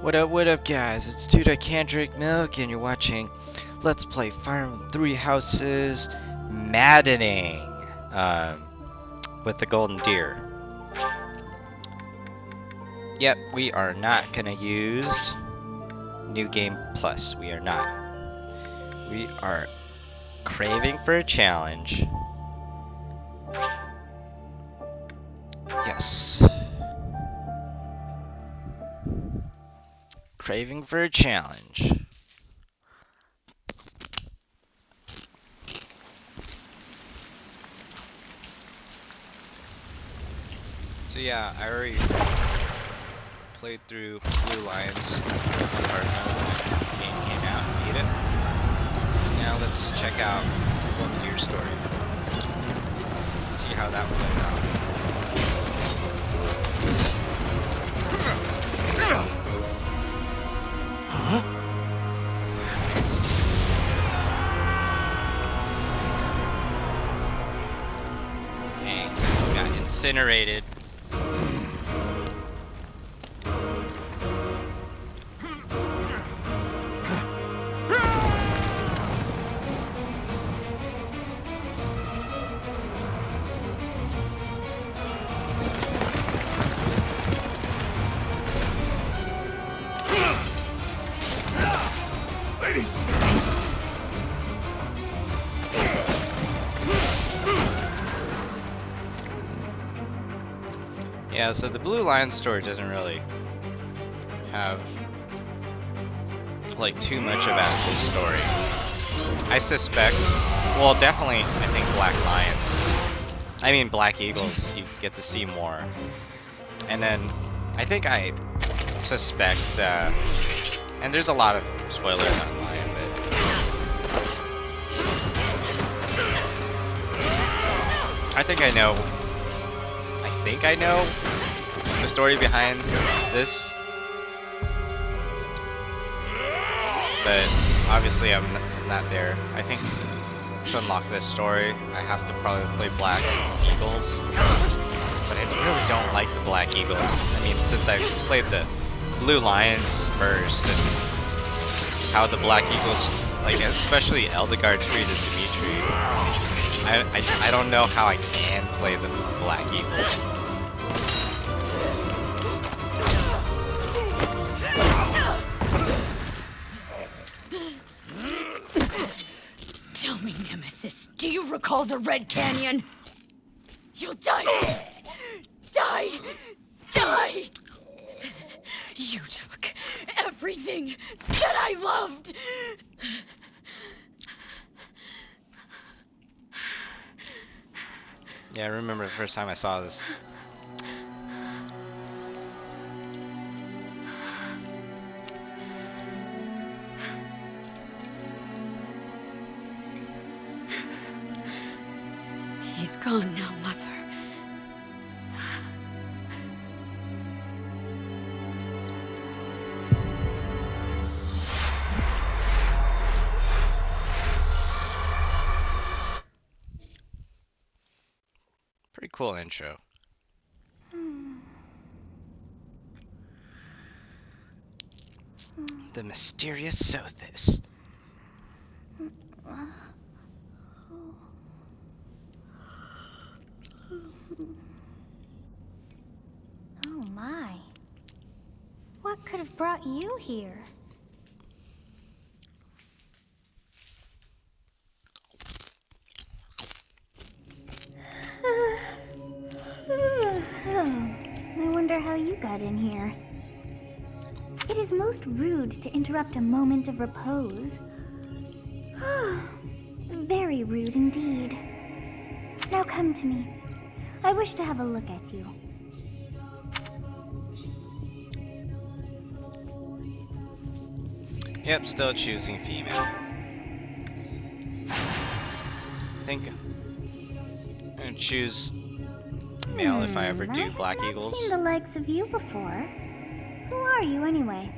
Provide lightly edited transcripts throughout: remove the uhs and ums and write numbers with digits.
What up, guys? It's Dude I Can't Drink Milk, and you're watching Let's Play Fire Emblem Three Houses Maddening with the Golden Deer. Yep, we are not gonna use New Game Plus. We are not. We are craving for a challenge. Yes. Craving for a challenge. So yeah, I already played through Blue Lions when the game came out and beat it. Now let's check out the Golden Deer story. See how that played out. Huh? Dang, got incinerated. Yeah, so the Blue Lion story doesn't really have like too much about this story. I suspect, well, definitely I think Black Eagles, you get to see more. And then I think I suspect, and there's a lot of spoilers online, but I think I know the story behind this, but obviously I'm not there. I think to unlock this story, I have to probably play Black Eagles, but I really don't like the Black Eagles. I mean, since I've played the Blue Lions first, and how the Black Eagles, like especially Eldegard treated Dimitri, I don't know how I can play the Black Eagles. Tell me, Nemesis, do you recall the Red Canyon? You'll die! Die! Die! You took everything that I loved! Yeah, I remember the first time I saw this. He's gone now, Mother. Pretty cool intro. The mysterious Sothis. Oh my. What could have brought you here? I wonder how you got in here. It is most rude to interrupt a moment of repose. Very rude indeed. Now come to me. I wish to have a look at you. Yep, still choosing female. I think I'm gonna choose male if I ever do Black Eagles. I've seen the likes of you before. Who are you anyway?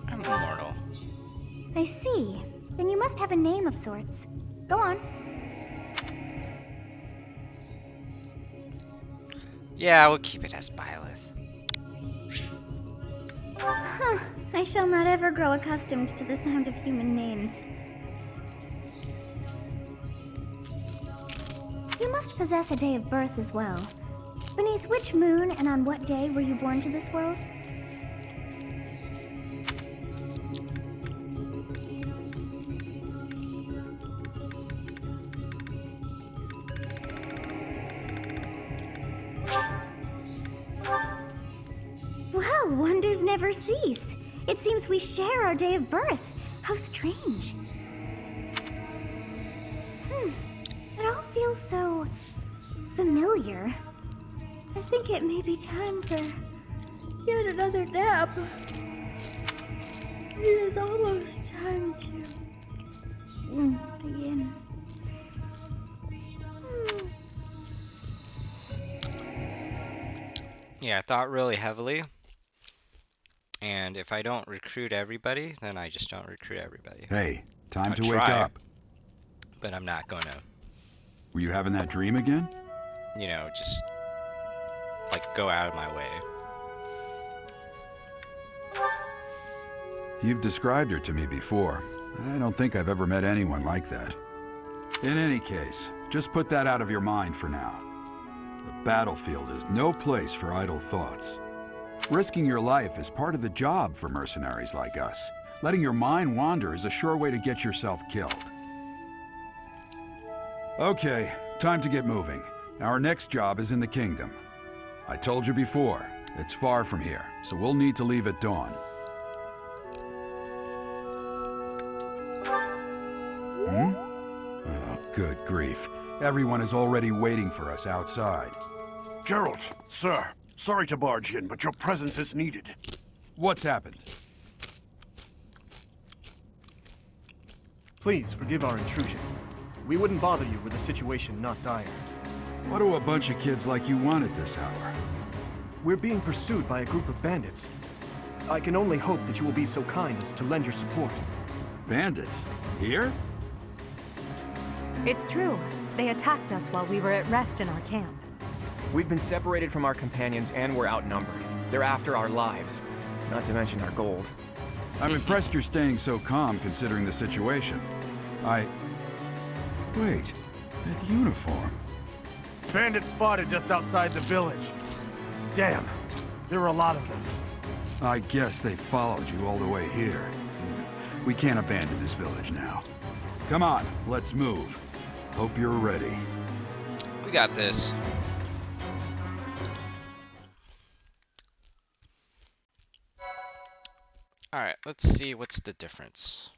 I'm immortal. I see. Then you must have a name of sorts. Go on. Yeah, we'll keep it as Byleth. Huh. I shall not ever grow accustomed to the sound of human names. You must possess a day of birth as well. Beneath which moon and on what day were you born to this world? Well, wonders never cease. It seems we share our day of birth. How strange. It all feels so familiar. I think it may be time for yet another nap. It is almost time to begin. Yeah, I thought really heavily. And if I don't recruit everybody, then I just don't recruit everybody. Hey, time I'll to wake try, up. But I'm not gonna, Were you having that dream again? you know, just like go out of my way. You've described her to me before. I don't think I've ever met anyone like that. In any case, just put that out of your mind for now. The battlefield is no place for idle thoughts. Risking your life is part of the job for mercenaries like us. Letting your mind wander is a sure way to get yourself killed. Okay, time to get moving. Our next job is in the kingdom. I told you before, it's far from here, so we'll need to leave at dawn. Oh, good grief. Everyone is already waiting for us outside. Gerald, sir, sorry to barge in, but your presence is needed. What's happened? Please forgive our intrusion. We wouldn't bother you were the situation not dire. What do a bunch of kids like you want at this hour? We're being pursued by a group of bandits. I can only hope that you will be so kind as to lend your support. Bandits? Here? It's true. They attacked us while we were at rest in our camp. We've been separated from our companions and we're outnumbered. They're after our lives, not to mention our gold. I'm impressed you're staying so calm considering the situation. Wait, that uniform. Bandits spotted just outside the village. Damn, there are a lot of them. I guess they followed you all the way here. We can't abandon this village now. Come on, let's move. Hope you're ready. We got this. Alright, let's see what's the difference.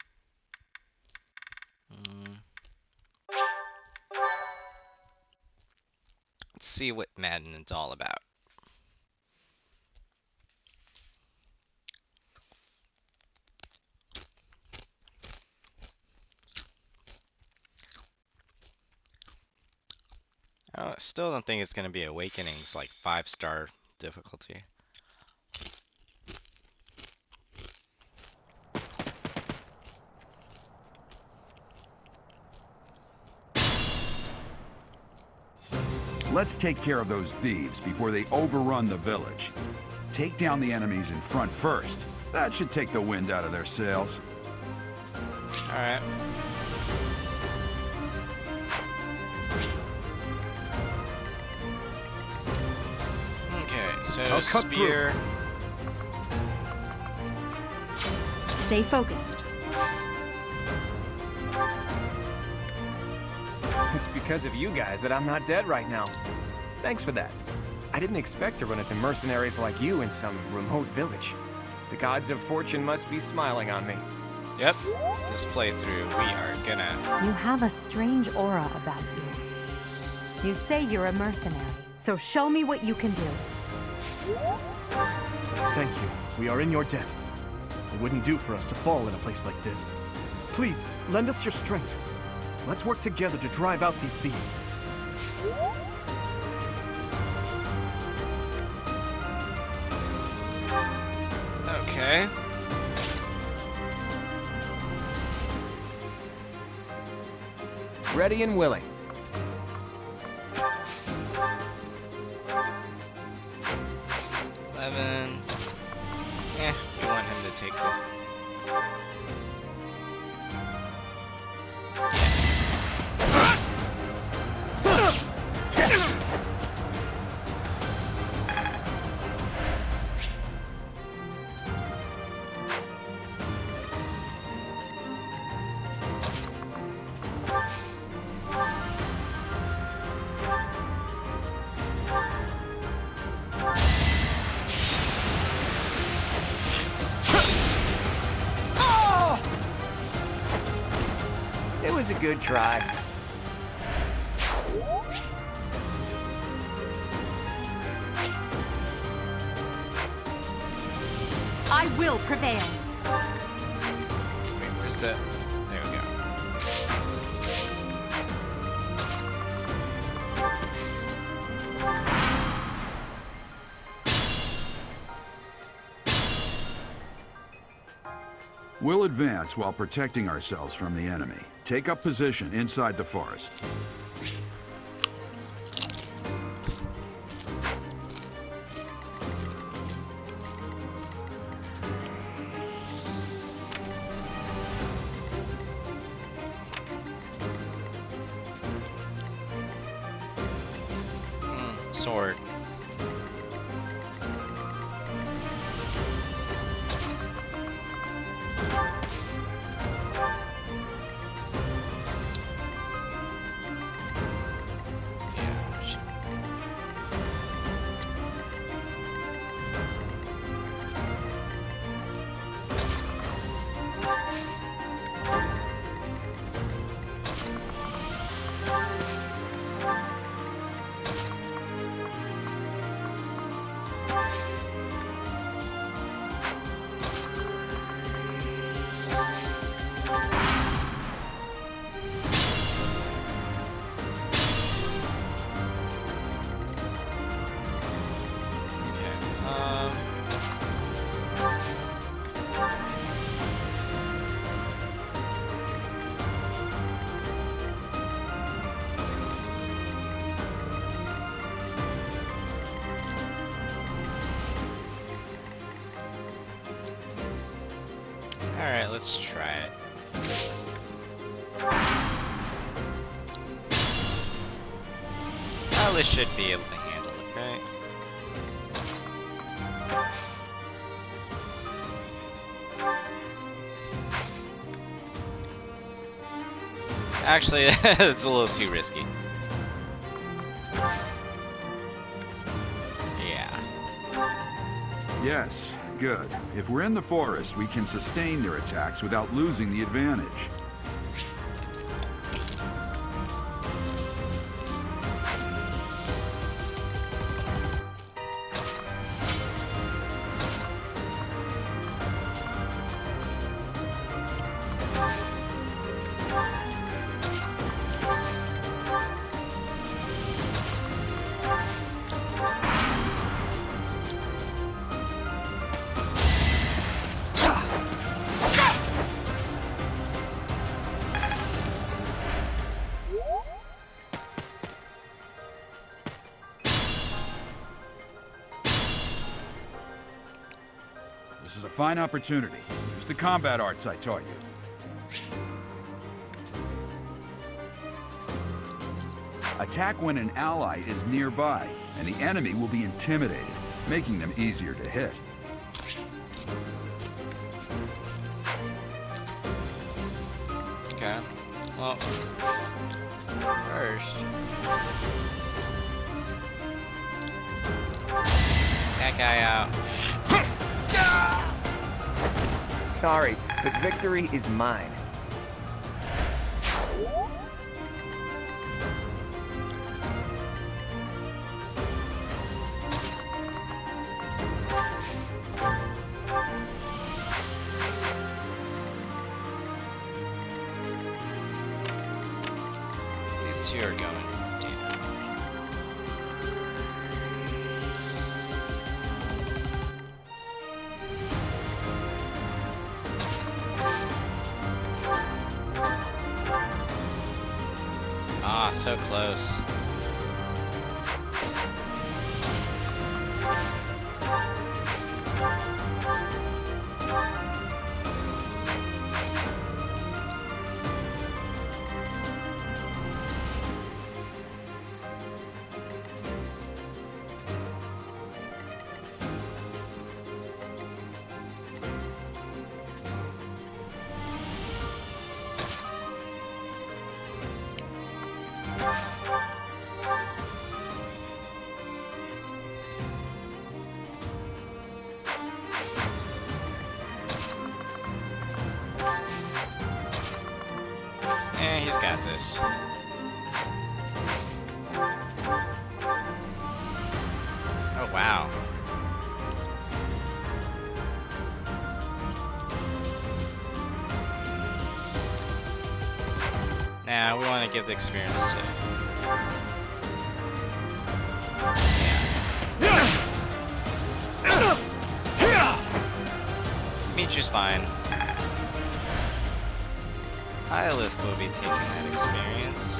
Let's see what Maddening's all about. I still don't think it's going to be Awakening's like 5-star difficulty. Let's take care of those thieves before they overrun the village. Take down the enemies in front first. That should take the wind out of their sails. Alright. Okay, so I'll cut spear. Stay focused. It's because of you guys that I'm not dead right now. Thanks for that. I didn't expect to run into mercenaries like you in some remote village. The gods of fortune must be smiling on me. Yep, this playthrough we are gonna. You have a strange aura about you. You say you're a mercenary, so show me what you can do. Thank you. We are in your debt. It wouldn't do for us to fall in a place like this. Please, lend us your strength. Let's work together to drive out these thieves. Okay. Ready and willing. Eleven. Eh. take the... It was a good try. I will prevail. Wait, where's the... There we go. We'll advance while protecting ourselves from the enemy. Take up position inside the forest. Sword. Alright, let's try it. Probably should be able to handle it, right? Actually, it's a little too risky. Yeah. Yes, good. If we're in the forest, we can sustain their attacks without losing the advantage. This is a fine opportunity. Use the combat arts I taught you. Attack when an ally is nearby, and the enemy will be intimidated, making them easier to hit. Okay. Well, first... that guy out. Sorry, but victory is mine. These two are going down. Ah, so close. He's got this. Oh, wow. Nah, we want to give the experience to... Dimitri's fine. Lilith will be taking that experience.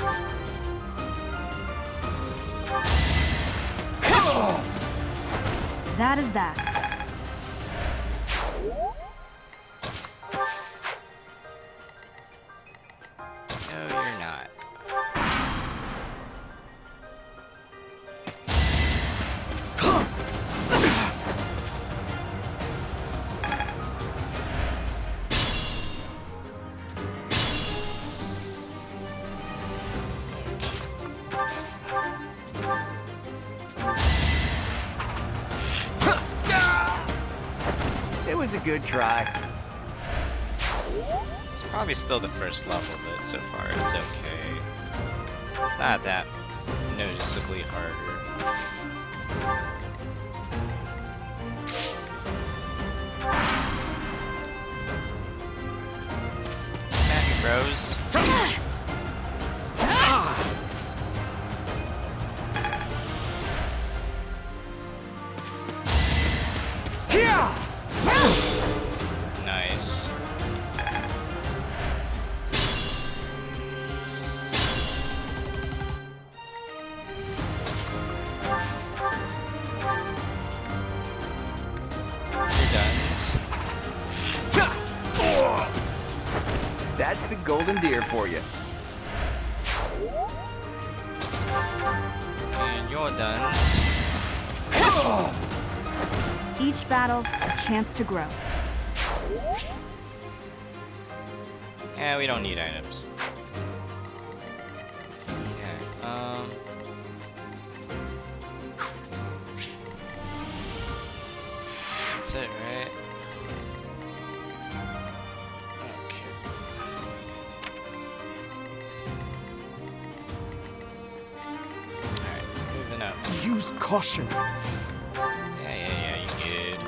That is that. No, you're not. It was a good try. It's probably still the first level, but so far it's okay. It's not that noticeably harder. Matthew Bros. Nice. You're done. That's the golden deer for you. And you're done. Each battle, a chance to grow. Yeah, we don't need items. Okay, that's it, right? Okay. Alright, moving up. Use caution. Yeah, you good.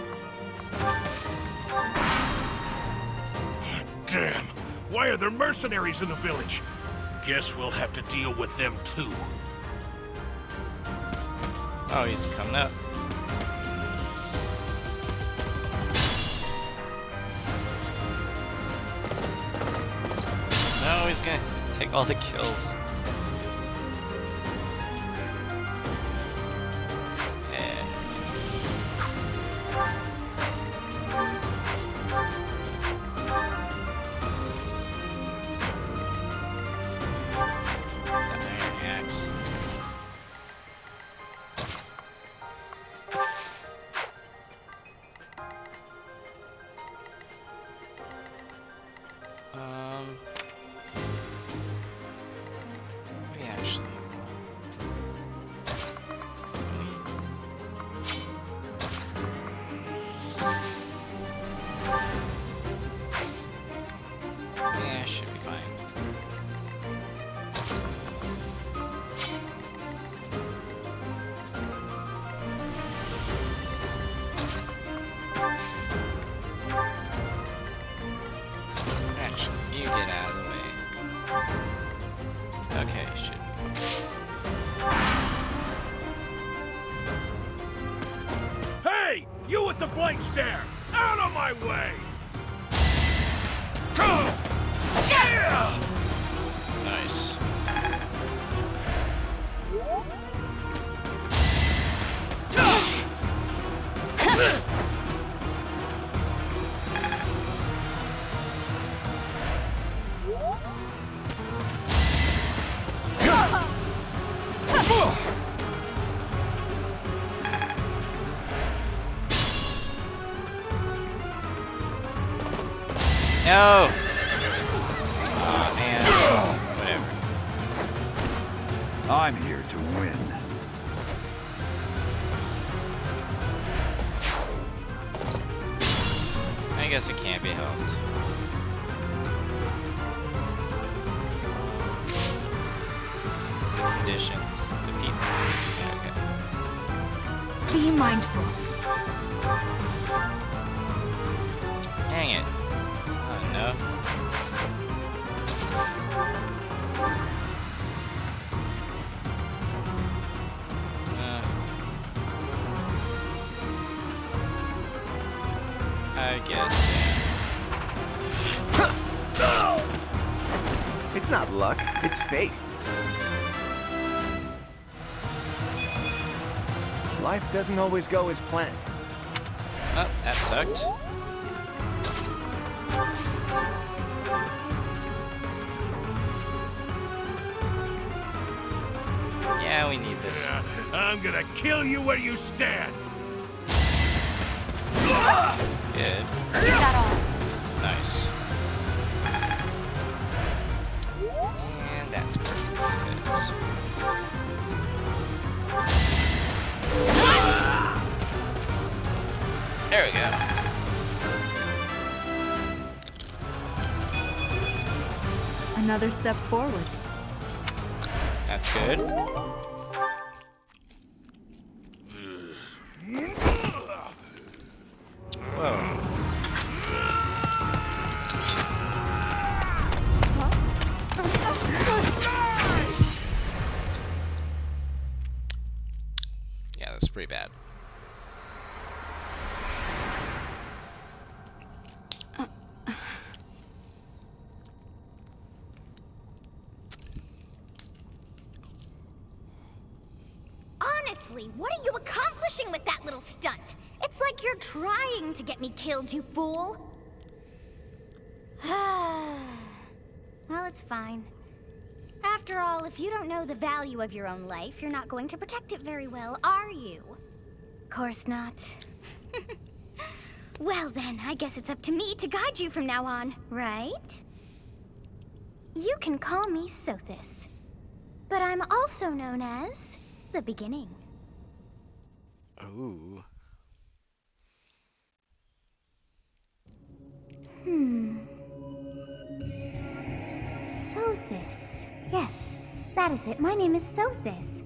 Damn! Why are there mercenaries in the village? Guess we'll have to deal with them too. Oh, he's coming up. No, he's gonna take all the kills. Yeah. Iron axe. What do you actually yeah, should be fine. Actually, you get out of the way. Okay, should be fine. Hey! You with the blank stare! Out of my way! Go! Yeah! Nice. No! Aw, man. Whatever. I'm here to win. I guess it can't be helped. conditions. Defeat. Yeah, okay. Be mindful. Dang it. Not enough. I guess. It's not luck, it's fate. Life doesn't always go as planned. Oh, that sucked. Yeah, we need this. I'm gonna kill you where you stand. Good. Is that all? Nice. And that's perfect. There we go. Another step forward. That's good. Whoa. Yeah, that's pretty bad. Honestly, what are you accomplishing with that little stunt? It's like you're trying to get me killed, you fool. Well, it's fine. After all, if you don't know the value of your own life, you're not going to protect it very well, are you? Course not. Well then, I guess it's up to me to guide you from now on, right? You can call me Sothis, but I'm also known as the Beginning. Ooh. Sothis. Yes, that is it. My name is Sothis.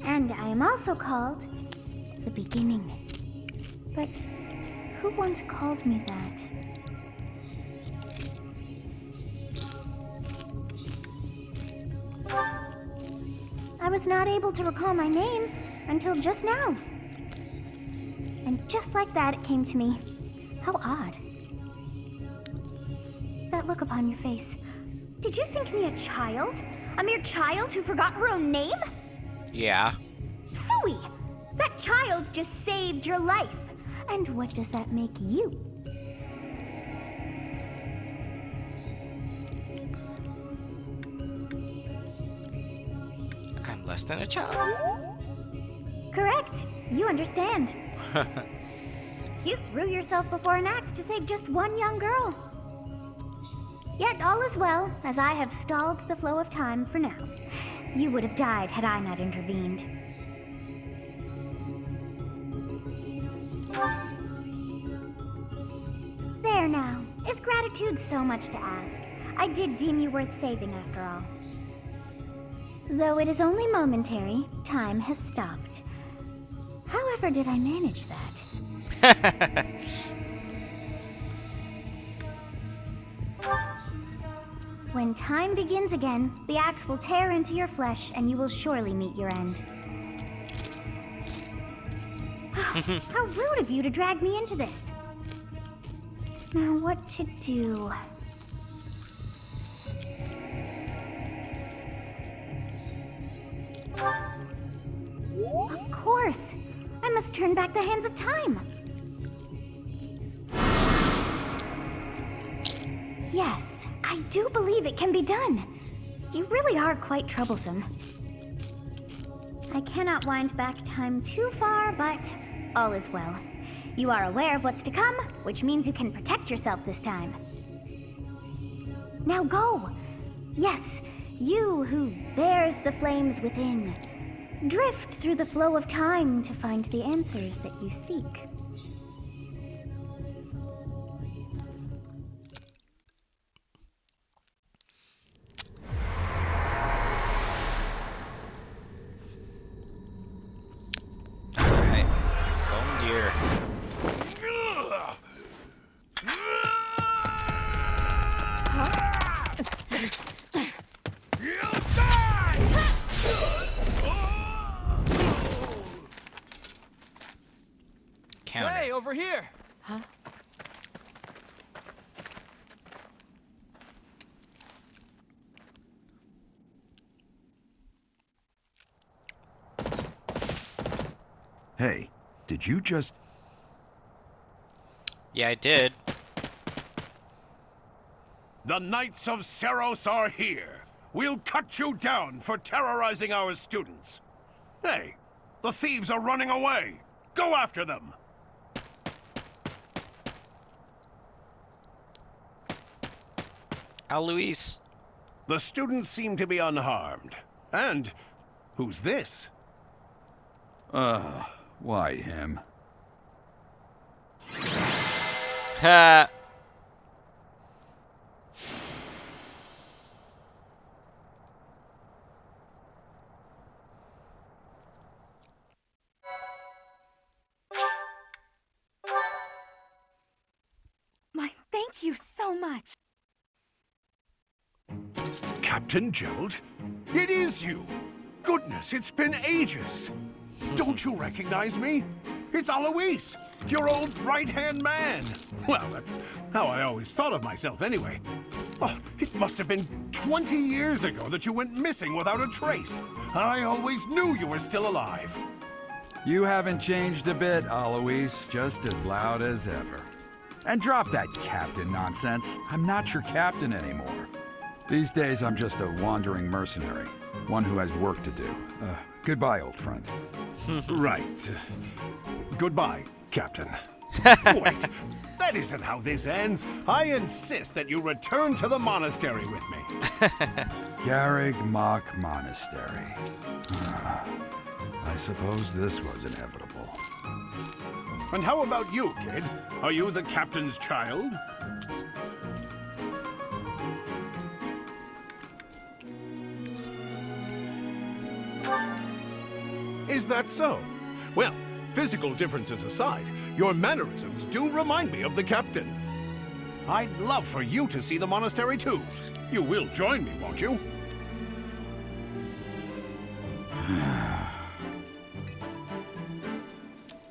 And I am also called the Beginning. But who once called me that? I was not able to recall my name until just now. And just like that, it came to me. How odd. That look upon your face. Did you think me a child? A mere child who forgot her own name? Yeah. Phooey! That child just saved your life. And what does that make you? I'm less than a child. Correct. You understand. You threw yourself before an axe to save just one young girl. Yet all is well, as I have stalled the flow of time for now. You would have died had I not intervened. There now. Is gratitude so much to ask? I did deem you worth saving after all. Though it is only momentary, time has stopped. However did I manage that? When time begins again, the axe will tear into your flesh and you will surely meet your end. How rude of you to drag me into this. Now what to do? Of course! I must turn back the hands of time! Yes, I do believe it can be done. You really are quite troublesome. I cannot wind back time too far, but all is well. You are aware of what's to come, which means you can protect yourself this time. Now go! Yes, you who bears the flames within. Drift through the flow of time to find the answers that you seek. here. Count Hey, it. over here! Huh? Hey, did you just... Yeah, I did. The Knights of Cerros are here. We'll cut you down for terrorizing our students. Hey, the thieves are running away. Go after them. Alois. The students seem to be unharmed. And who's this? Why him? Ha. My thank you so much. Captain Gerald? It is you! Goodness, it's been ages! Don't you recognize me? It's Alois, your old right-hand man! Well, that's how I always thought of myself anyway. Oh, it must have been 20 years ago that you went missing without a trace. I always knew you were still alive. You haven't changed a bit, Alois. Just as loud as ever. And drop that captain nonsense. I'm not your captain anymore. These days, I'm just a wandering mercenary. One who has work to do. Goodbye, old friend. Right. Goodbye, Captain. Wait, that isn't how this ends. I insist that you return to the monastery with me. Garrig Mach Monastery. I suppose this was inevitable. And how about you, kid? Are you the captain's child? Is that so? Well, physical differences aside, your mannerisms do remind me of the captain. I'd love for you to see the monastery too. You will join me, won't you?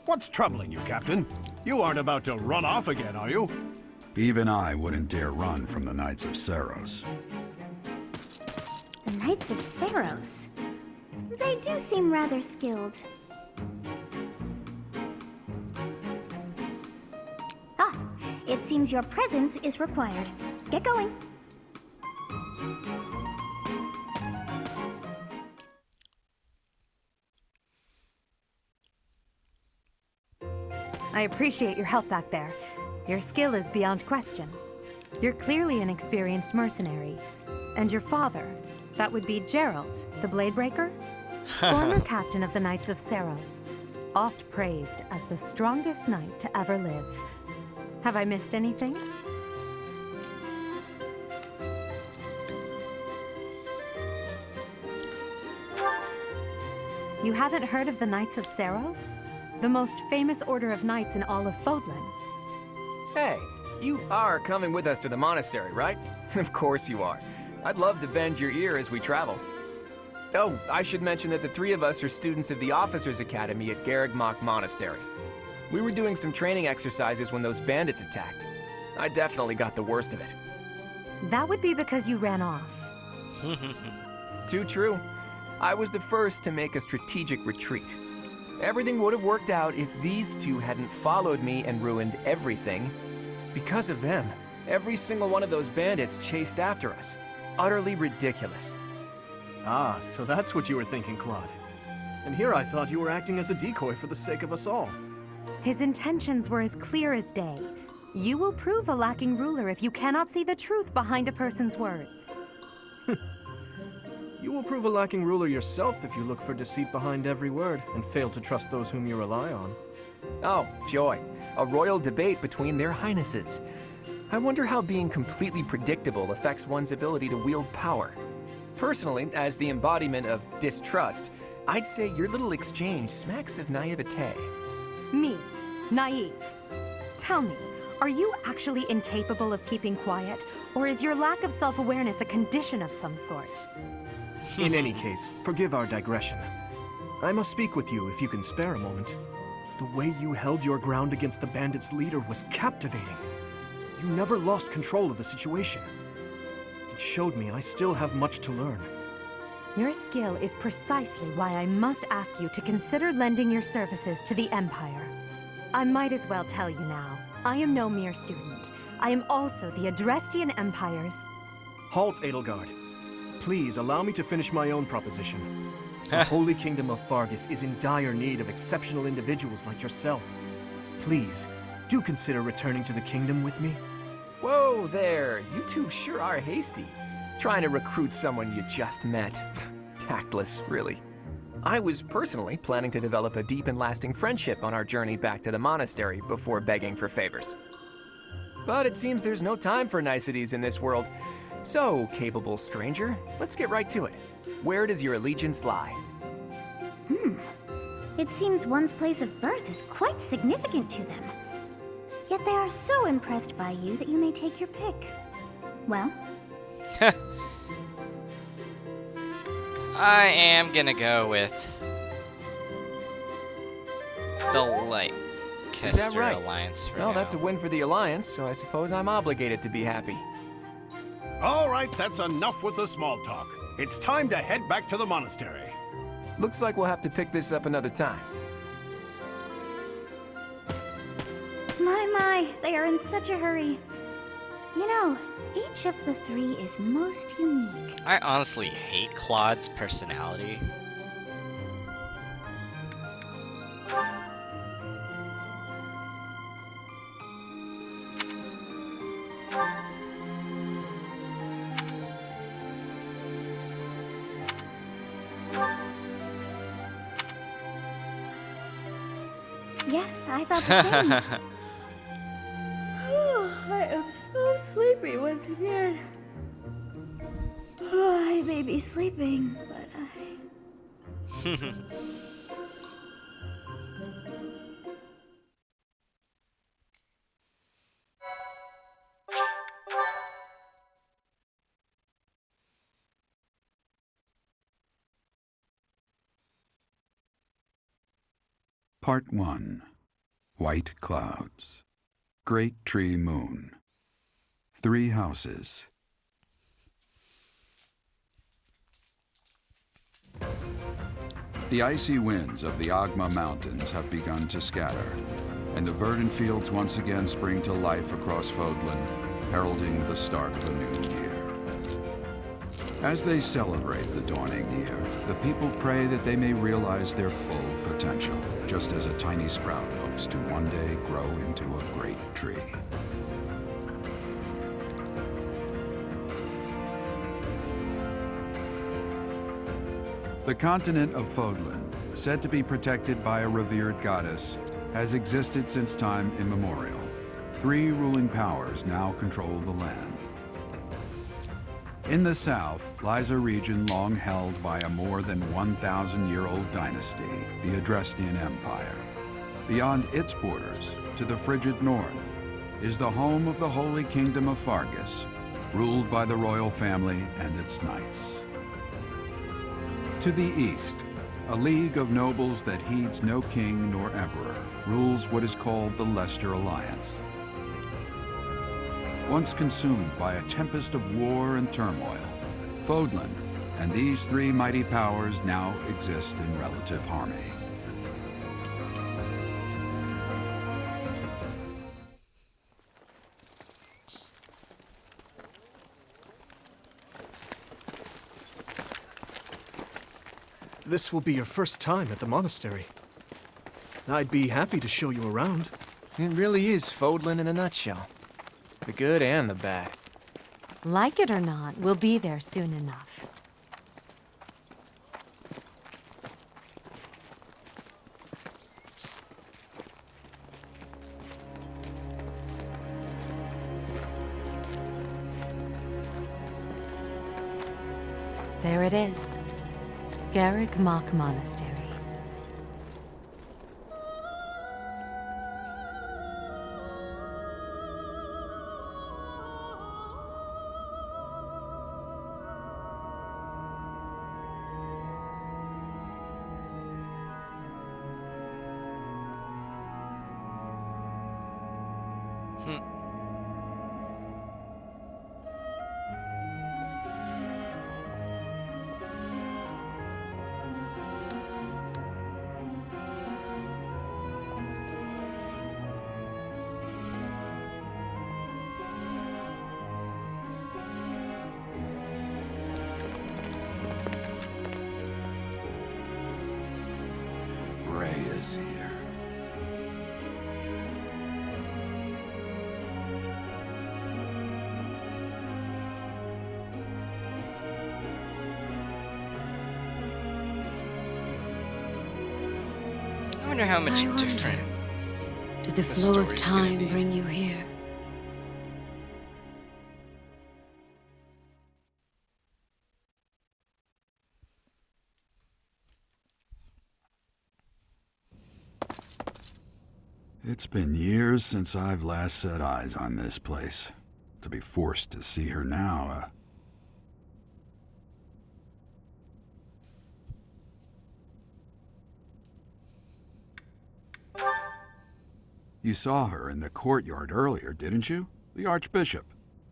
What's troubling you, Captain? You aren't about to run off again, are you? Even I wouldn't dare run from the Knights of Cerros. The Knights of Cerros. They do seem rather skilled. Ah, it seems your presence is required. Get going. I appreciate your help back there. Your skill is beyond question. You're clearly an experienced mercenary. And your father, that would be Gerald, the Bladebreaker? Former captain of the Knights of Cerros, oft praised as the strongest knight to ever live. Have I missed anything? You haven't heard of the Knights of Cerros? The most famous order of knights in all of Fodlan. Hey, you are coming with us to the monastery, right? Of course you are. I'd love to bend your ear as we travel. Oh, I should mention that the three of us are students of the Officers' Academy at Garrig Mach Monastery. We were doing some training exercises when those bandits attacked. I definitely got the worst of it. That would be because you ran off. Too true. I was the first to make a strategic retreat. Everything would have worked out if these two hadn't followed me and ruined everything. Because of them, every single one of those bandits chased after us. Utterly ridiculous. Ah, so that's what you were thinking, Claude. And here I thought you were acting as a decoy for the sake of us all. His intentions were as clear as day. You will prove a lacking ruler if you cannot see the truth behind a person's words. You will prove a lacking ruler yourself if you look for deceit behind every word and fail to trust those whom you rely on. Oh, joy. A royal debate between their highnesses. I wonder how being completely predictable affects one's ability to wield power. Personally, as the embodiment of distrust, I'd say your little exchange smacks of naivete. Me, Naive. Tell me, are you actually incapable of keeping quiet, or is your lack of self-awareness a condition of some sort? In any case, forgive our digression. I must speak with you if you can spare a moment. The way you held your ground against the bandits' leader was captivating. You never lost control of the situation. It showed me I still have much to learn. Your skill is precisely why I must ask you to consider lending your services to the Empire. I might as well tell you now, I am no mere student. I am also the Adrestian Empire's... Halt, Edelgard. Please allow me to finish my own proposition. The Holy Kingdom of Fargus is in dire need of exceptional individuals like yourself. Please, do consider returning to the kingdom with me. Whoa there, you two sure are hasty. Trying to recruit someone you just met. Tactless, really. I was personally planning to develop a deep and lasting friendship on our journey back to the monastery before begging for favors. But it seems there's no time for niceties in this world. So, capable stranger, let's get right to it. Where does your allegiance lie? It seems one's place of birth is quite significant to them. Yet they are so impressed by you that you may take your pick. Well, I am gonna go with the Is that Lancaster right? Alliance for Well, now. that's a win for the Alliance, so I suppose I'm obligated to be happy. All right, that's enough with the small talk. It's time to head back to the monastery. Looks like we'll have to pick this up another time. my, they are in such a hurry. You know, each of the three is most unique. I honestly hate Claude's personality. Yes, I thought the same. I am so sleepy once again. I may be sleeping, but I... Part 1. White Clouds. Great Tree Moon. 3 houses. The icy winds of the Agma Mountains have begun to scatter, and the verdant fields once again spring to life across Fodlan, heralding the start of a new year. As they celebrate the dawning year, the people pray that they may realize their full potential, just as a tiny sprout hopes to one day grow into a great tree. The continent of Fodlan, said to be protected by a revered goddess, has existed since time immemorial. 3 ruling powers now control the land. In the south lies a region long held by a more than 1,000-year-old dynasty, the Adrestian Empire. Beyond its borders, to the frigid north, is the home of the Holy Kingdom of Fargus, ruled by the royal family and its knights. To the east, a league of nobles that heeds no king nor emperor rules what is called the Leicester Alliance. Once consumed by a tempest of war and turmoil, Fodlan and these 3 mighty powers now exist in relative harmony. This will be your first time at the monastery. I'd be happy to show you around. It really is Fodlan in a nutshell. The good and the bad. Like it or not, we'll be there soon enough. There it is. Garrick Mock Monastery. Raya's here. I wonder how much I wonder, different. Did the the flow of story's gonna time be. bring you here? It's been years since I've last set eyes on this place. To be forced to see her now, You saw her in the courtyard earlier, didn't you? The Archbishop,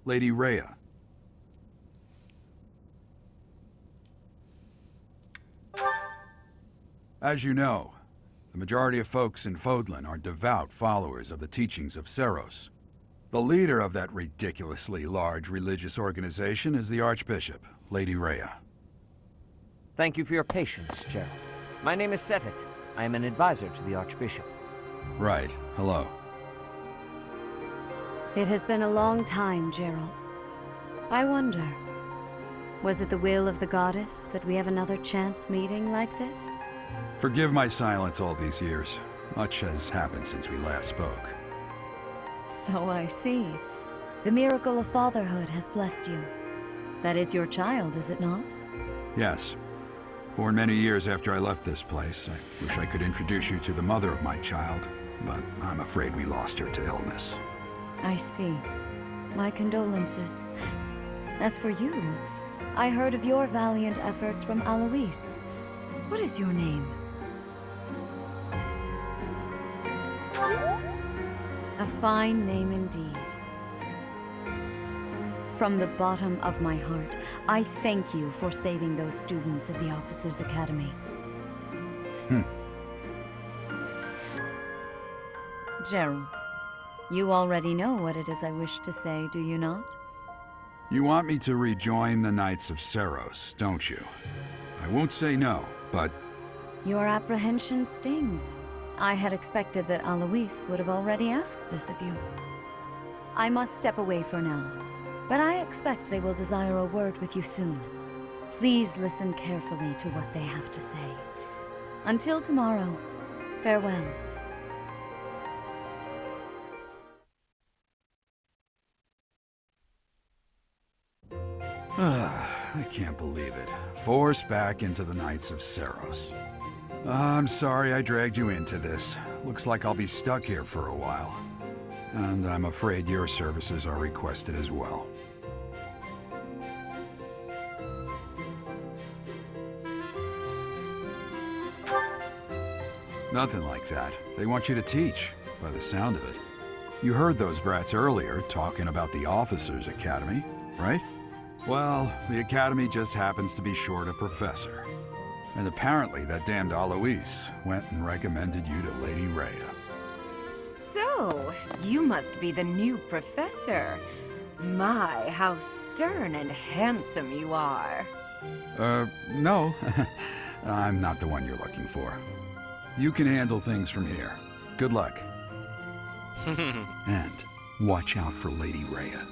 Lady Raya. As you know, the majority of folks in Fodlan are devout followers of the teachings of Cerros. The leader of that ridiculously large religious organization is the Archbishop, Lady Raya. Thank you for your patience, Gerald. My name is Seteth. I am an advisor to the Archbishop. Right, hello. It has been a long time, Gerald. I wonder, was it the will of the goddess that we have another chance meeting like this? Forgive my silence all these years. Much has happened since we last spoke. So I see. The miracle of fatherhood has blessed you. That is your child, is it not? Yes. Born many years after I left this place, I wish I could introduce you to the mother of my child, but I'm afraid we lost her to illness. I see. My condolences. As for you, I heard of your valiant efforts from Alois. What is your name? A fine name indeed. From the bottom of my heart, I thank you for saving those students of the Officers' Academy. Gerald, you already know what it is I wish to say, do you not? You want me to rejoin the Knights of Cerros, don't you? I won't say no, but Your apprehension stings. I had expected that Alois would have already asked this of you. I must step away for now, but I expect they will desire a word with you soon. Please listen carefully to what they have to say. Until tomorrow, farewell. I can't believe it. Forced back into the Knights of Cerros. I'm sorry I dragged you into this. Looks like I'll be stuck here for a while. And I'm afraid your services are requested as well. Nothing like that. They want you to teach, by the sound of it. You heard those brats earlier talking about the Officers' Academy, right? Well, the Academy just happens to be short a professor. And apparently that damned Alois went and recommended you to Lady Raya. So, you must be the new professor. My, how stern and handsome you are. No. I'm not the one you're looking for. You can handle things from here. Good luck. And watch out for Lady Raya.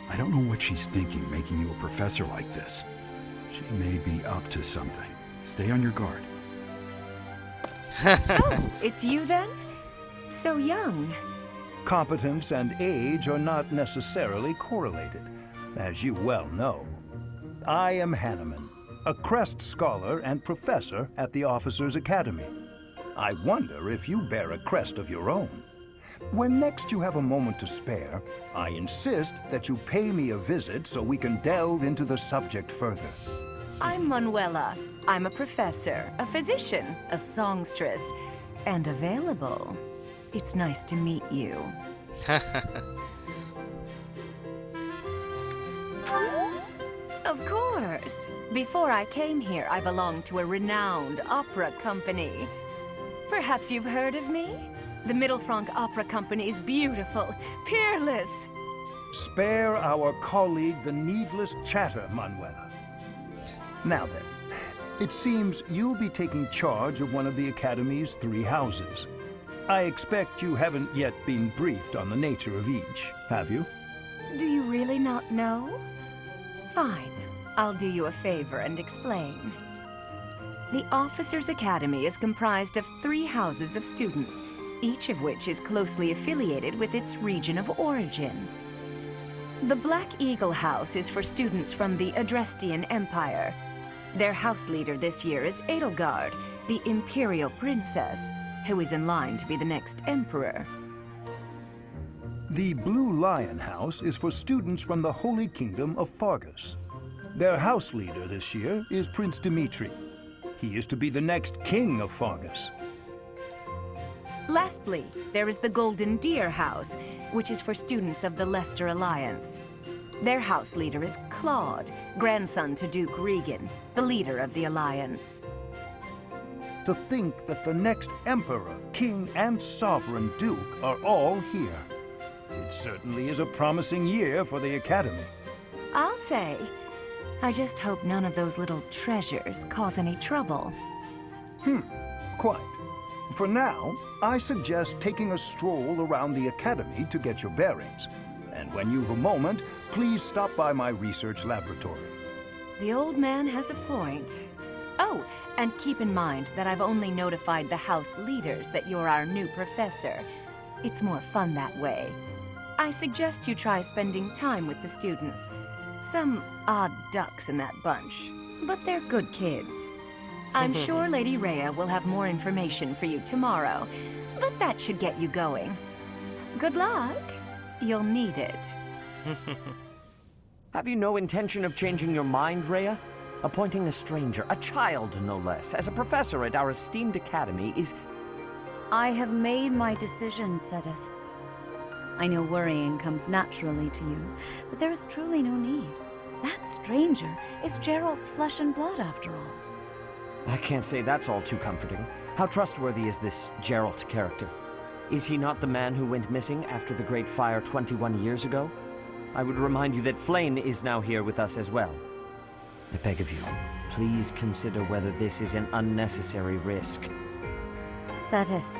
I don't know what she's thinking making you a professor like this. She may be up to something. Stay on your guard. Oh, it's you then? So young. Competence and age are not necessarily correlated, as you well know. I am Hanneman, a Crest Scholar and Professor at the Officers' Academy. I wonder if you bear a crest of your own. When next you have a moment to spare, I insist that you pay me a visit so we can delve into the subject further. I'm Manuela. I'm a professor, a physician, a songstress, and available. It's nice to meet you. Of course. Before I came here, I belonged to a renowned opera company. Perhaps you've heard of me? The Middle Franc Opera Company is beautiful, peerless. Spare our colleague the needless chatter, Manuela. Now then, it seems you'll be taking charge of one of the Academy's 3 houses. I expect you haven't yet been briefed on the nature of each, have you? Do you really not know? Fine. I'll do you a favor and explain. The Officers' Academy is comprised of 3 houses of students, each of which is closely affiliated with its region of origin. The Black Eagle House is for students from the Adrestian Empire. Their house leader this year is Edelgard, the Imperial Princess, who is in line to be the next Emperor. The Blue Lion House is for students from the Holy Kingdom of Fargus. Their house leader this year is Prince Dimitri. He is to be the next king of Fargus. Lastly, there is the Golden Deer House, which is for students of the Leicester Alliance. Their house leader is Claude, grandson to Duke Regan, the leader of the Alliance. To think that the next Emperor, King, and Sovereign Duke are all here. It certainly is a promising year for the Academy. I'll say. I just hope none of those little treasures cause any trouble. Quite. For now, I suggest taking a stroll around the Academy to get your bearings. And when you've a moment, please stop by my research laboratory. The old man has a point. Oh, and keep in mind that I've only notified the house leaders that you're our new professor. It's more fun that way. I suggest you try spending time with the students. Some odd ducks in that bunch, but they're good kids. I'm sure Lady Raya will have more information for you tomorrow, but that should get you going. Good luck. You'll need it. Have you no intention of changing your mind, Raya? Appointing a stranger, a child no less, as a professor at our esteemed academy is... I have made my decision, Sedith. I know worrying comes naturally to you, but there is truly no need. That stranger is Gerald's flesh and blood, after all. I can't say that's all too comforting. How trustworthy is this Gerald character? Is he not the man who went missing after the Great Fire 21 years ago? I would remind you that Flame is now here with us as well. I beg of you, please consider whether this is an unnecessary risk. Sedith,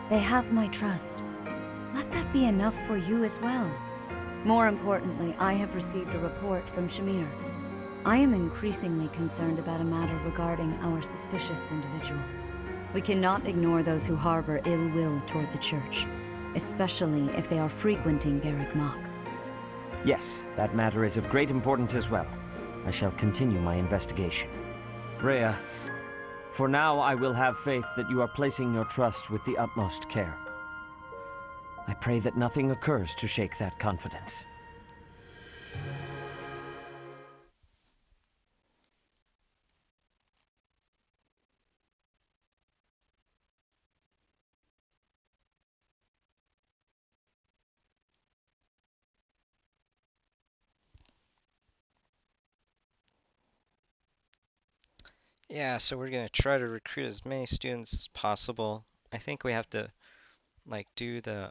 they have my trust. Let that be enough for you as well. More importantly, I have received a report from Shamir. I am increasingly concerned about a matter regarding our suspicious individual. We cannot ignore those who harbor ill will toward the Church, especially if they are frequenting Garrick Mach. Yes, that matter is of great importance as well. I shall continue my investigation. Rhea, for now I will have faith that you are placing your trust with the utmost care. I pray that nothing occurs to shake that confidence. Yeah, so we're gonna try to recruit as many students as possible. I think we have to like do the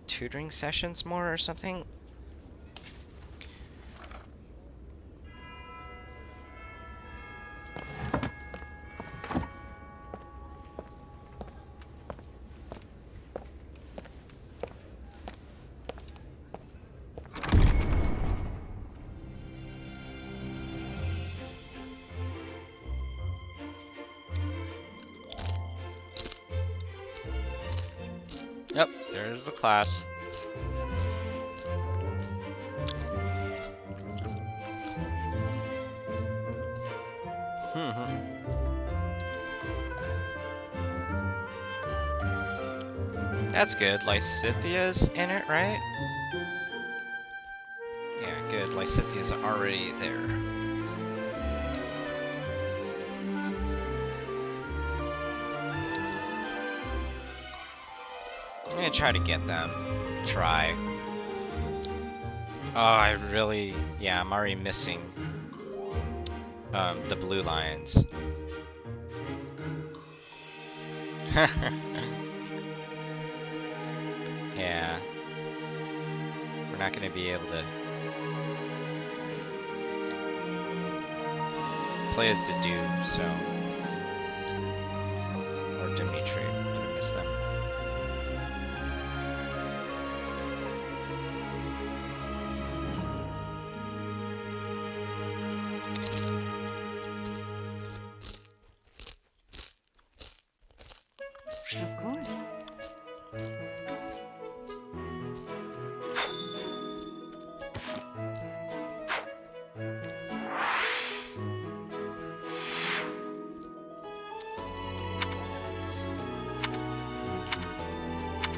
tutoring sessions more or something. Yep, there's the class. That's good. Lysithia's in it, right? Yeah, good. Lysithia's already there. I'm gonna try to get them. Try. Oh, I really... Yeah, I'm already missing the blue lions. Yeah. We're not gonna be able to play as the Doom, so... Or Dimitri. I'm gonna miss them. Of course.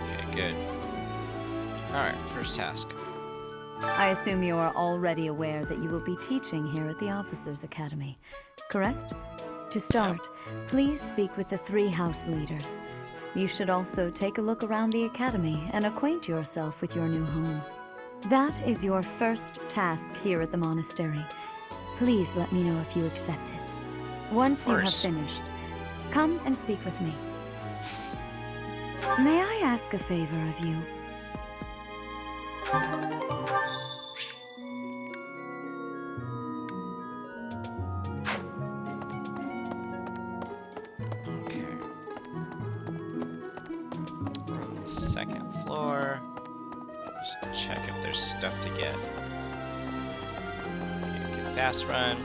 Okay, good. Alright, first task. I assume you are already aware that you will be teaching here at the Officers' Academy, correct? To start, please speak with the 3 house leaders. You should also take a look around the academy and acquaint yourself with your new home. That is your first task here at the monastery. Please let me know if you accept it. Once you have finished, come and speak with me. May I ask a favor of you? Okay. We're on the 2nd floor. Just check if there's stuff to get. Okay, get fast run.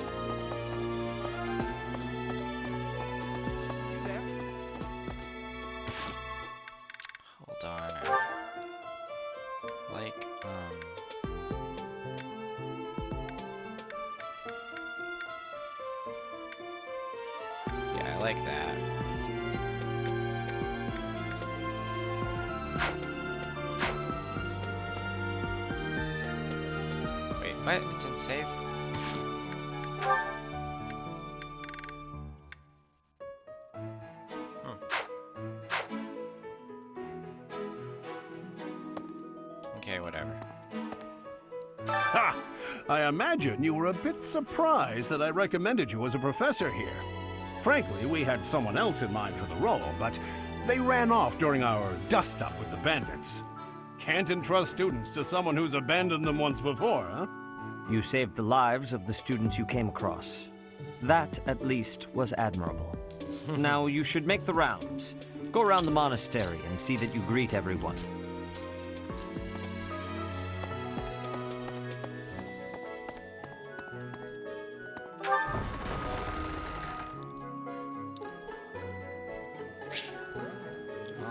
Hold on. Like, yeah, I like that. Wait, what? It didn't save? Okay, whatever. Ha! I imagine you were a bit surprised that I recommended you as a professor here. Frankly, we had someone else in mind for the role, but they ran off during our dust-up with the bandits. Can't entrust students to someone who's abandoned them once before, huh? You saved the lives of the students you came across. That, at least, was admirable. Now you should make the rounds. Go around the monastery and see that you greet everyone.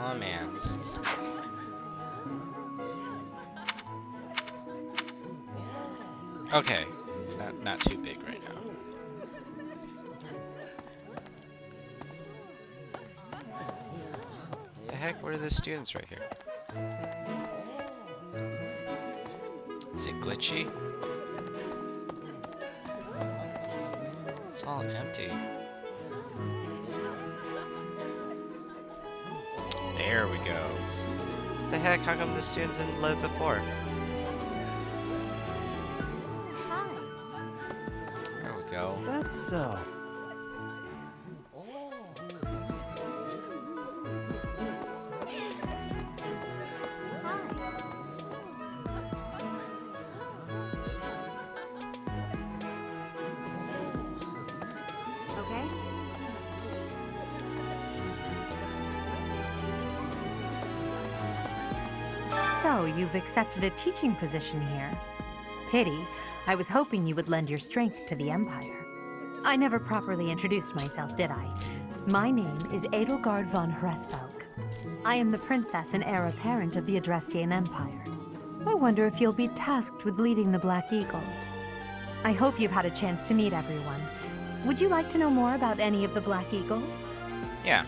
Oh man, this is... Okay, not too big right now. The heck, what are the students right here? Is it glitchy? It's all empty. There we go. What the heck, how come the students didn't load before? There we go. That's so. Okay. So, you've accepted a teaching position here. Pity. I was hoping you would lend your strength to the Empire. I never properly introduced myself, did I? My name is Edelgard von Hresvelg. I am the princess and heir apparent of the Adrestian Empire. I wonder if you'll be tasked with leading the Black Eagles. I hope you've had a chance to meet everyone. Would you like to know more about any of the Black Eagles? Yeah.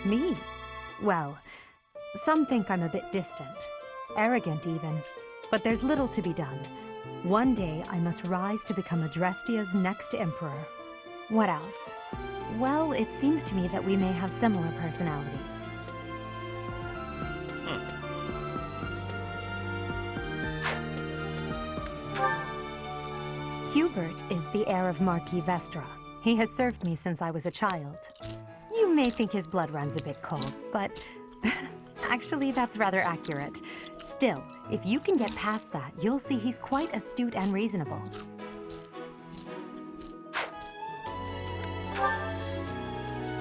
Me? Well, some think I'm a bit distant, arrogant even, but there's little to be done. One day I must rise to become Adrestia's next emperor. What else? Well, it seems to me that we may have similar personalities. Hubert is the heir of Marquis Vestra. He has served me since I was a child. You may think his blood runs a bit cold, but actually that's rather accurate. Still, if you can get past that, you'll see he's quite astute and reasonable.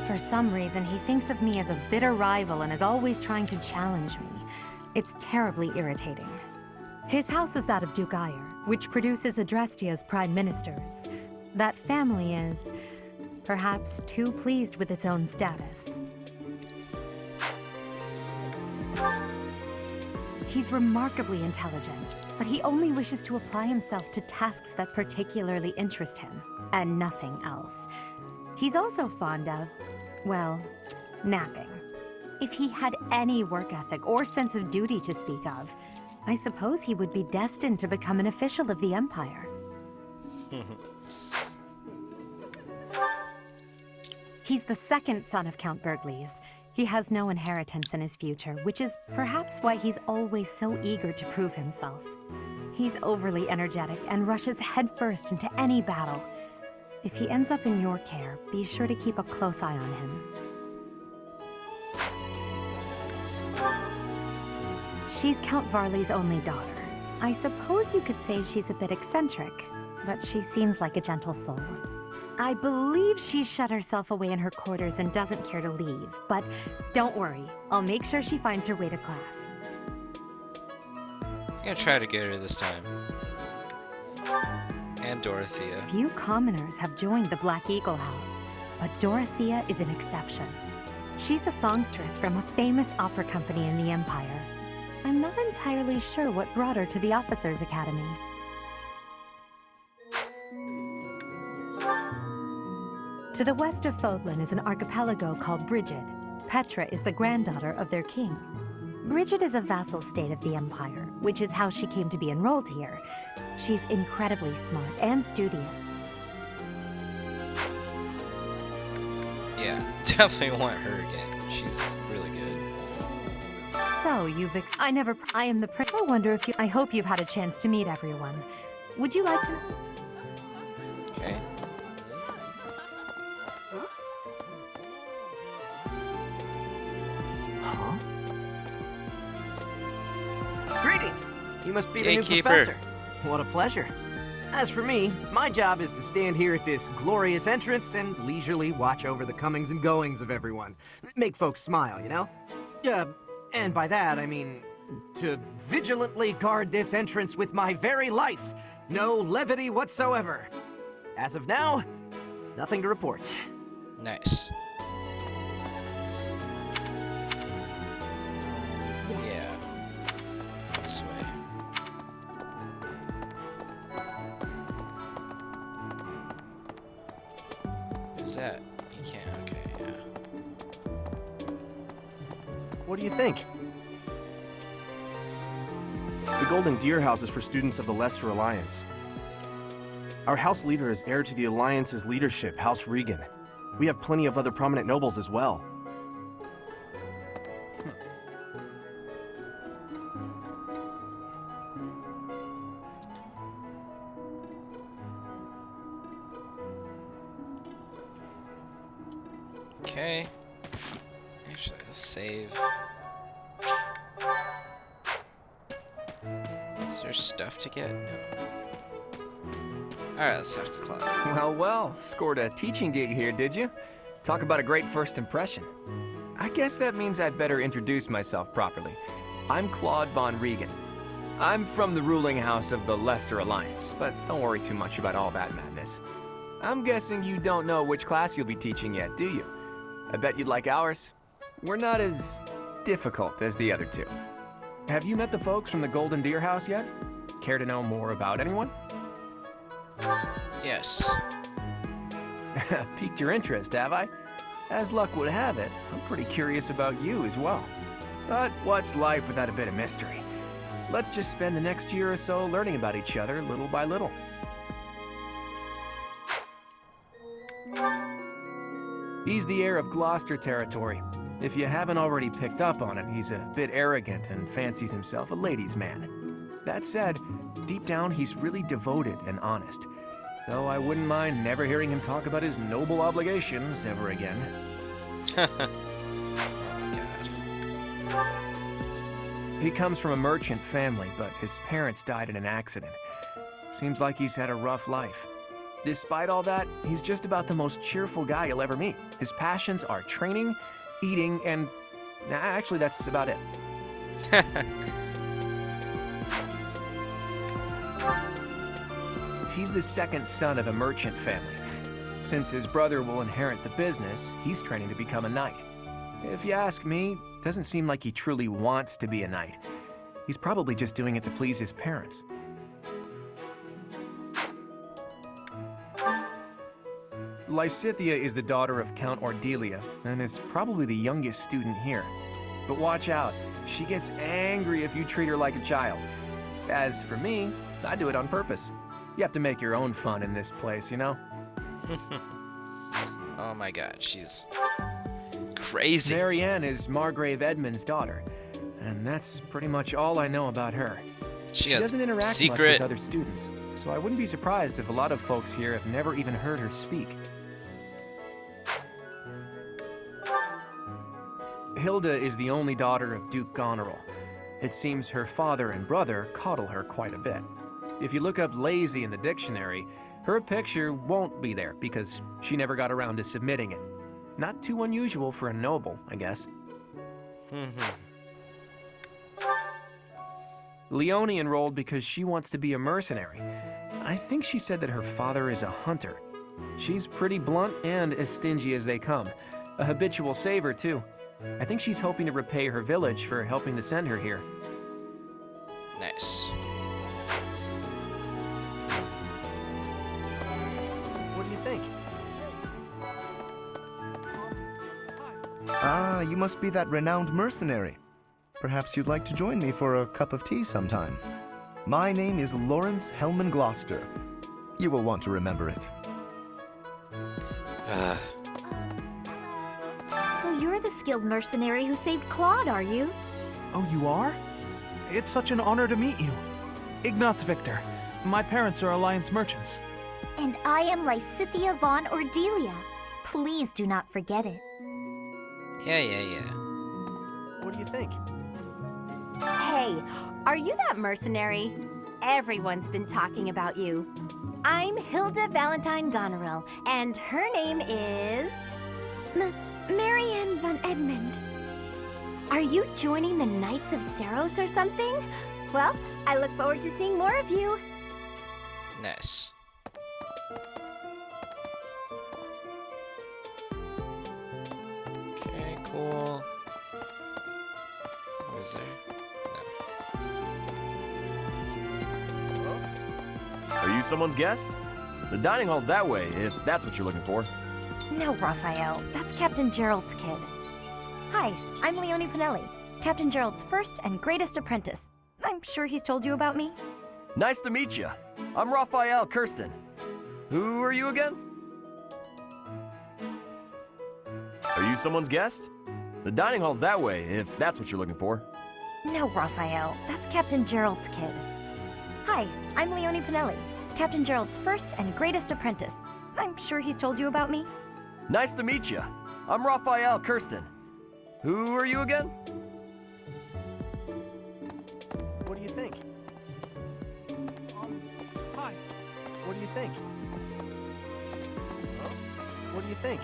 For some reason, he thinks of me as a bitter rival and is always trying to challenge me. It's terribly irritating. His house is that of Duke Ire, which produces Adrestia's prime ministers. That family is, perhaps, too pleased with its own status. He's remarkably intelligent, but he only wishes to apply himself to tasks that particularly interest him, and nothing else. He's also fond of, well, napping. If he had any work ethic or sense of duty to speak of, I suppose he would be destined to become an official of the Empire. He's the second son of Count Bergliez. He has no inheritance in his future, which is perhaps why he's always so eager to prove himself. He's overly energetic and rushes headfirst into any battle. If he ends up in your care, be sure to keep a close eye on him. She's Count Varley's only daughter. I suppose you could say she's a bit eccentric, but she seems like a gentle soul. I believe she's shut herself away in her quarters and doesn't care to leave, but don't worry, I'll make sure she finds her way to class. I'm gonna try to get her this time. And Dorothea. Few commoners have joined the Black Eagle House, but Dorothea is an exception. She's a songstress from a famous opera company in the Empire. I'm not entirely sure what brought her to the Officers' Academy. To the west of Fodlan is an archipelago called Brigid. Petra is the granddaughter of their king. Brigid is a vassal state of the Empire, which is how she came to be enrolled here. She's incredibly smart and studious. Yeah, definitely want her again. She's really good. So, I am the I wonder if you... I hope you've had a chance to meet everyone. Would you like to... Okay. Huh? Greetings! You must be the new Gatekeeper. professor. What a pleasure. As for me, my job is to stand here at this glorious entrance and leisurely watch over the comings and goings of everyone. Make folks smile, you know? And by that, I mean to vigilantly guard this entrance with my very life. No levity whatsoever. As of now, nothing to report. Nice. Yeah. This way. Who's that? You can't. Okay, yeah. What do you think? The Golden Deer House is for students of the Leicester Alliance. Our house leader is heir to the Alliance's leadership, House Regan. We have plenty of other prominent nobles as well. Okay. Actually, let's save. Is there stuff to get? No. Alright, let's talk to Claude. Well, well, scored a teaching gig here, did you? Talk about a great first impression. I guess that means I'd better introduce myself properly. I'm Claude von Regan. I'm from the ruling house of the Leicester Alliance, but don't worry too much about all that madness. I'm guessing you don't know which class you'll be teaching yet, do you? I bet you'd like ours. We're not as difficult as the other two. Have you met the folks from the Golden Deer House yet? Care to know more about anyone? Yes. Piqued your interest, have I? As luck would have it, I'm pretty curious about you as well. But what's life without a bit of mystery? Let's just spend the next year or so learning about each other little by little. He's the heir of Gloucester territory. If you haven't already picked up on it, he's a bit arrogant and fancies himself a ladies' man. That said, deep down he's really devoted and honest. Though I wouldn't mind never hearing him talk about his noble obligations ever again. He comes from a merchant family, but his parents died in an accident. Seems like he's had a rough life. Despite all that, he's just about the most cheerful guy you'll ever meet. His passions are training, eating, and actually that's about it. He's the second son of a merchant family. Since his brother will inherit the business, he's training to become a knight. If you ask me, it doesn't seem like he truly wants to be a knight. He's probably just doing it to please his parents. Lysithea is the daughter of Count Ordelia, and is probably the youngest student here. But watch out, she gets angry if you treat her like a child. As for me, I do it on purpose. You have to make your own fun in this place, you know? Oh my god, she's crazy. Marianne is Margrave Edmund's daughter, and that's pretty much all I know about her. She doesn't interact much with other students, so I wouldn't be surprised if a lot of folks here have never even heard her speak. Hilda is the only daughter of Duke Goneril. It seems her father and brother coddle her quite a bit. If you look up lazy in the dictionary, her picture won't be there because she never got around to submitting it. Not too unusual for a noble, I guess. Leone enrolled because she wants to be a mercenary. I think she said that her father is a hunter. She's pretty blunt and as stingy as they come. A habitual saver, too. I think she's hoping to repay her village for helping to send her here. Nice. What do you think? Ah, you must be that renowned mercenary. Perhaps you'd like to join me for a cup of tea sometime. My name is Lawrence Hellman Gloucester. You will want to remember it. So you're the skilled mercenary who saved Claude, are you? Oh, you are? It's such an honor to meet you. Ignatz Victor. My parents are Alliance merchants. And I am Lysithea von Ordelia. Please do not forget it. Yeah. What do you think? Hey, are you that mercenary? Everyone's been talking about you. I'm Hilda Valentine Goneril, and her name is... Marianne von Edmund. Are you joining the Knights of Cerros or something? Well, I look forward to seeing more of you. Nice. Okay, cool. Was there? No. Are you someone's guest? The dining hall's that way, if that's what you're looking for. No, Raphael. That's Captain Gerald's kid. Hi, I'm Leone Pinelli, Captain Gerald's first and greatest apprentice. I'm sure he's told you about me. Nice to meet you. I'm Raphael Kirsten. Who are you again? Are you someone's guest? The dining hall's that way, if that's what you're looking for. No, Raphael. That's Captain Gerald's kid. Hi, I'm Leone Pinelli, Captain Gerald's first and greatest apprentice. I'm sure he's told you about me. Nice to meet you. I'm Raphael Kirsten. Who are you again? What do you think? Hi. What do you think? Huh? What do you think?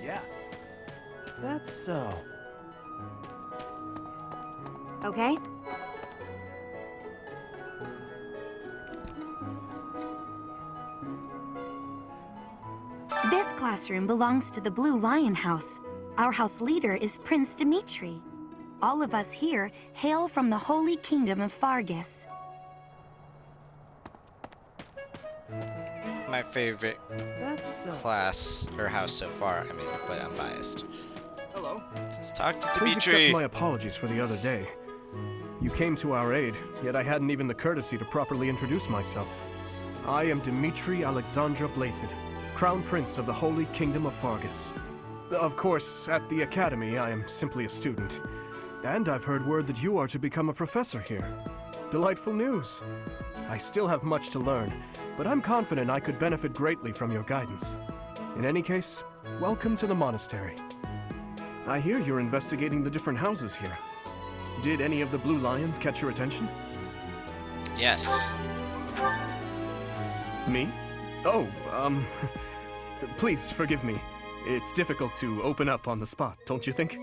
Yeah. That's so. Okay. This classroom belongs to the Blue Lion House. Our house leader is Prince Dimitri. All of us here hail from the Holy Kingdom of Fargus. My favorite class or house so far. I mean, but I'm biased. Hello. Let's talk to Please Dimitri. accept my apologies for the other day. You came to our aid, yet I hadn't even the courtesy to properly introduce myself. I am Dimitri Alexandra Blathid, Crown Prince of the Holy Kingdom of Fargus. Of course, at the Academy, I am simply a student. And I've heard word that you are to become a professor here. Delightful news. I still have much to learn, but I'm confident I could benefit greatly from your guidance. In any case, welcome to the monastery. I hear you're investigating the different houses here. Did any of the blue lions catch your attention? Yes. Me? Oh, please forgive me. It's difficult to open up on the spot, don't you think?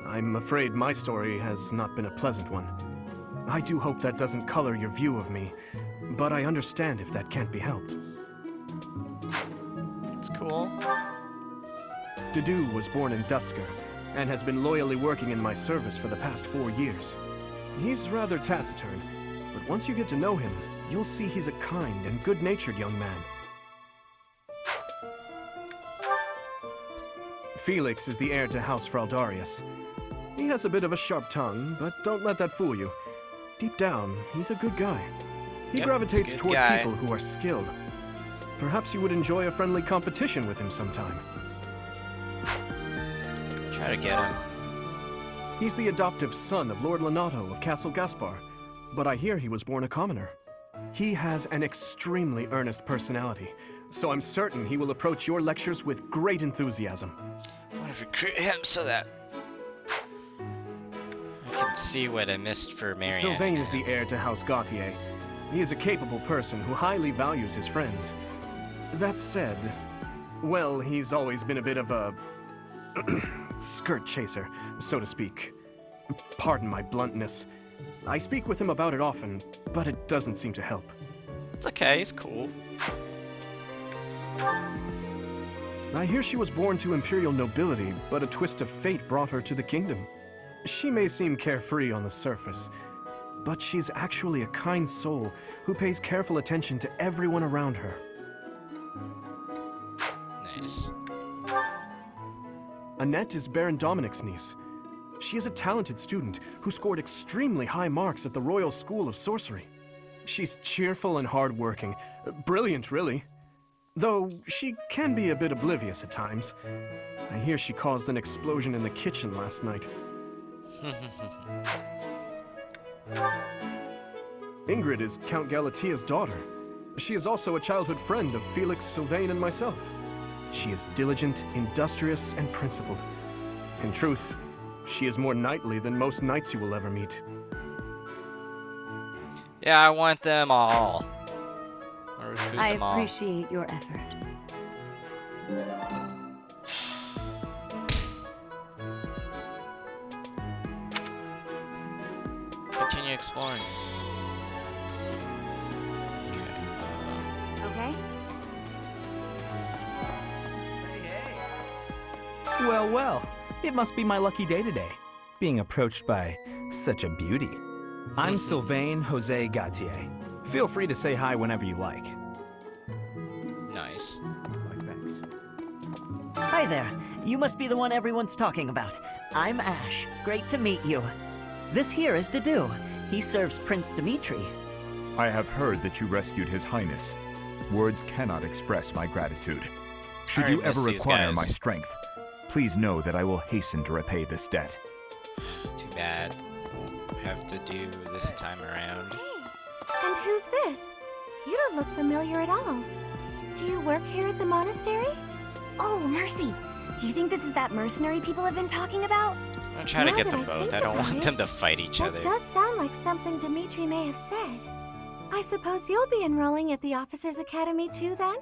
I'm afraid my story has not been a pleasant one. I do hope that doesn't color your view of me, but I understand if that can't be helped. It's cool. Dedu was born in Dusker, and has been loyally working in my service for the past 4 years. He's rather taciturn, but once you get to know him, you'll see he's a kind and good-natured young man. Felix is the heir to House Fraldarius. He has a bit of a sharp tongue, but don't let that fool you. Deep down, he's a good guy. He gravitates toward people who are skilled. Perhaps you would enjoy a friendly competition with him sometime. Try to get him. He's the adoptive son of Lord Lenato of Castle Gaspar, but I hear he was born a commoner. He has an extremely earnest personality, so I'm certain he will approach your lectures with great enthusiasm. I want to recruit him so that I can see what I missed for Marianne. Sylvain is the heir to House Gautier. He is a capable person who highly values his friends. That said, well, he's always been a bit of a skirt chaser, so to speak. Pardon my bluntness. I speak with him about it often, but it doesn't seem to help. It's okay, he's cool. I hear she was born to imperial nobility, but a twist of fate brought her to the kingdom. She may seem carefree on the surface, but she's actually a kind soul who pays careful attention to everyone around her. Nice. Annette is Baron Dominic's niece. She is a talented student who scored extremely high marks at the Royal School of Sorcery. She's cheerful and hardworking. Brilliant, really. Though she can be a bit oblivious at times. I hear she caused an explosion in the kitchen last night. Ingrid is Count Galatia's daughter. She is also a childhood friend of Felix, Sylvain, and myself. She is diligent, industrious, and principled. In truth, she is more knightly than most knights you will ever meet. Yeah, I want them all. I appreciate your effort. Continue exploring. Okay. Well, well. It must be my lucky day today, being approached by such a beauty. I'm Sylvain Jose Gautier. Feel free to say hi whenever you like. Nice. Thanks. Hi there. You must be the one everyone's talking about. I'm Ash. Great to meet you. This here is Dedu. He serves Prince Dimitri. I have heard that you rescued His Highness. Words cannot express my gratitude. Should you ever require my strength, please know that I will hasten to repay this debt. Too bad. Won't have to do this time around. And who's this? You don't look familiar at all. Do you work here at the monastery? Oh, Mercy! Do you think this is that mercenary people have been talking about? I'm gonna try to get them both. I don't want them to fight each other. That does sound like something Dimitri may have said. I suppose you'll be enrolling at the Officers' Academy too, then?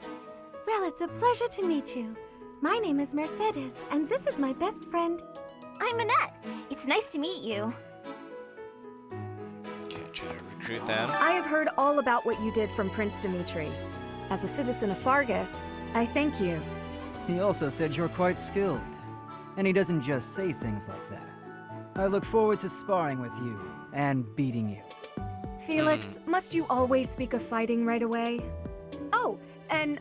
Well, it's a pleasure to meet you. My name is Mercedes, and this is my best friend. I'm Annette. It's nice to meet you. Okay, try to recruit them. I have heard all about what you did from Prince Dimitri. As a citizen of Fargus, I thank you. He also said you're quite skilled. And he doesn't just say things like that. I look forward to sparring with you and beating you. Felix, must you always speak of fighting right away? Oh, and,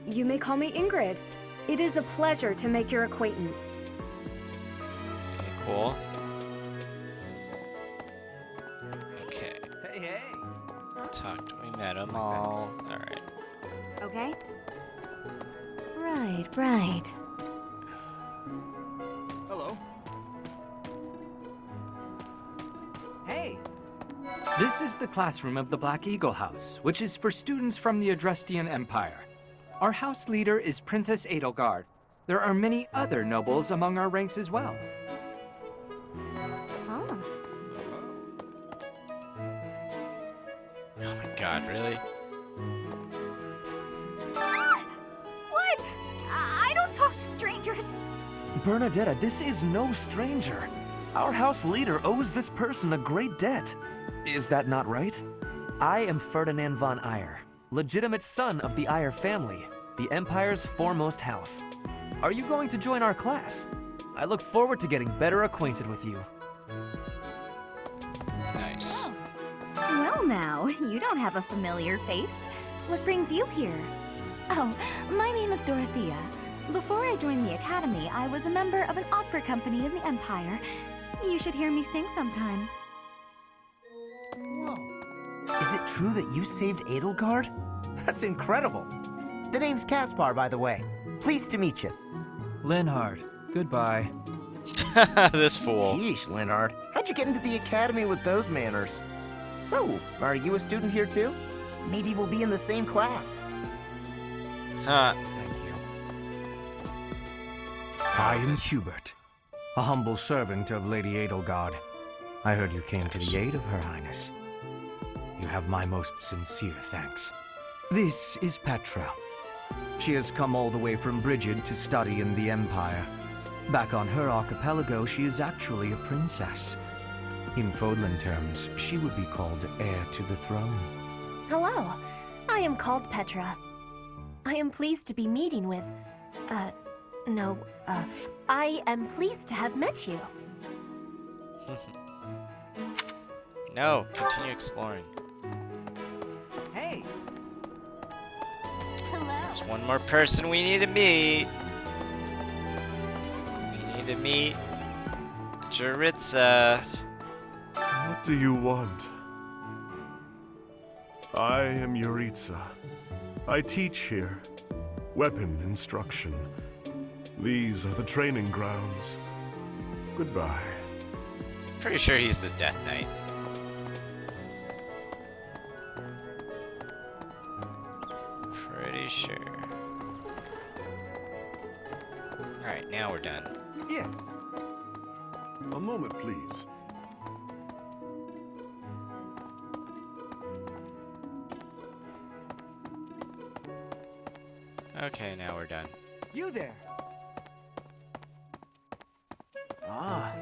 you may call me Ingrid. It is a pleasure to make your acquaintance. Cool. Okay. Hey, hey. We met them all. Alright. Okay. Right. Hello. Hey! This is the classroom of the Black Eagle House, which is for students from the Adrestian Empire. Our house leader is Princess Edelgard. There are many other nobles among our ranks as well. Oh. Oh my god, really? What? I don't talk to strangers. Bernadetta, this is no stranger. Our house leader owes this person a great debt. Is that not right? I am Ferdinand von Eyre, legitimate son of the Eyre family, the Empire's foremost house. Are you going to join our class? I look forward to getting better acquainted with you. Nice. Well now, you don't have a familiar face. What brings you here? Oh, my name is Dorothea. Before I joined the Academy, I was a member of an opera company in the Empire. You should hear me sing sometime. Is it true that you saved Edelgard? That's incredible. The name's Caspar, by the way. Pleased to meet you. Linhard, goodbye. This fool. Sheesh, Linhard. How'd you get into the Academy with those manners? So, are you a student here too? Maybe we'll be in the same class. Huh. Thank you. I am Hubert, a humble servant of Lady Edelgard. I heard you came to the aid of Her Highness. You have my most sincere thanks. This is Petra. She has come all the way from Brigid to study in the Empire. Back on her archipelago, she is actually a princess. In Fodlan terms, she would be called heir to the throne. Hello. I am called Petra. I am pleased to be meeting with... I am pleased to have met you. No, continue exploring. Hey! There's one more person we need to meet. We need to meet Jaritza. What do you want? I am Yuritsa. I teach here. Weapon instruction. These are the training grounds. Goodbye. Pretty sure he's the Death Knight. Pretty sure. Alright, now we're done. Yes. A moment, please. Okay, now we're done. You there. Ah.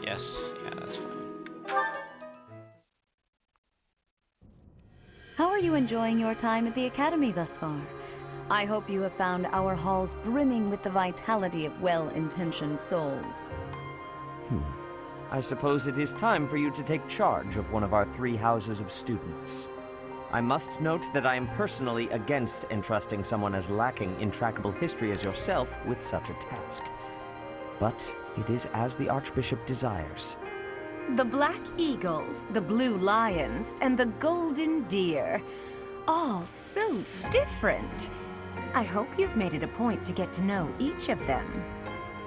Yes, yeah, that's fine. How are you enjoying your time at the Academy thus far? I hope you have found our halls brimming with the vitality of well-intentioned souls. I suppose it is time for you to take charge of one of our 3 houses of students. I must note that I am personally against entrusting someone as lacking in trackable history as yourself with such a task. But it is as the Archbishop desires. The Black Eagles, the Blue Lions, and the Golden Deer. All so different. I hope you've made it a point to get to know each of them.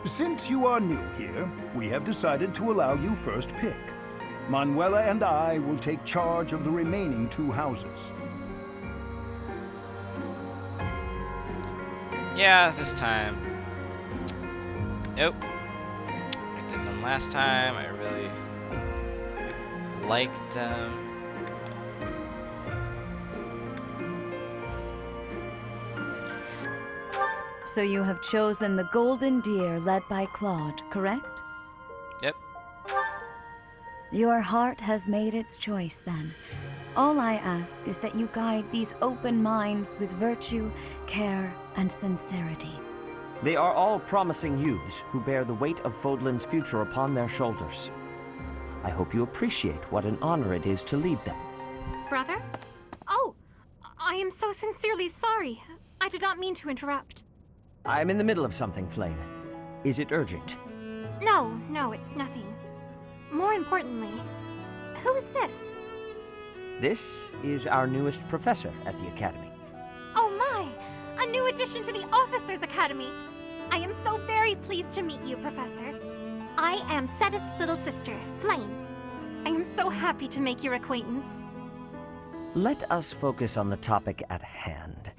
Since you are new here, we have decided to allow you first pick. Manuela and I will take charge of the remaining 2 houses. Yeah, this time. Nope. I did them last time. I really liked them. So you have chosen the Golden Deer led by Claude, correct? Yep. Your heart has made its choice then. All I ask is that you guide these open minds with virtue, care, and sincerity. They are all promising youths who bear the weight of Fodlan's future upon their shoulders. I hope you appreciate what an honor it is to lead them. Brother? Oh, I am so sincerely sorry. I did not mean to interrupt. I'm in the middle of something, Flane. Is it urgent? No, it's nothing. More importantly, who is this? This is our newest professor at the Academy. new addition to the Officers Academy. I am so very pleased to meet you, Professor. I am Seteth's little sister, Flame. I am so happy to make your acquaintance. Let us focus on the topic at hand.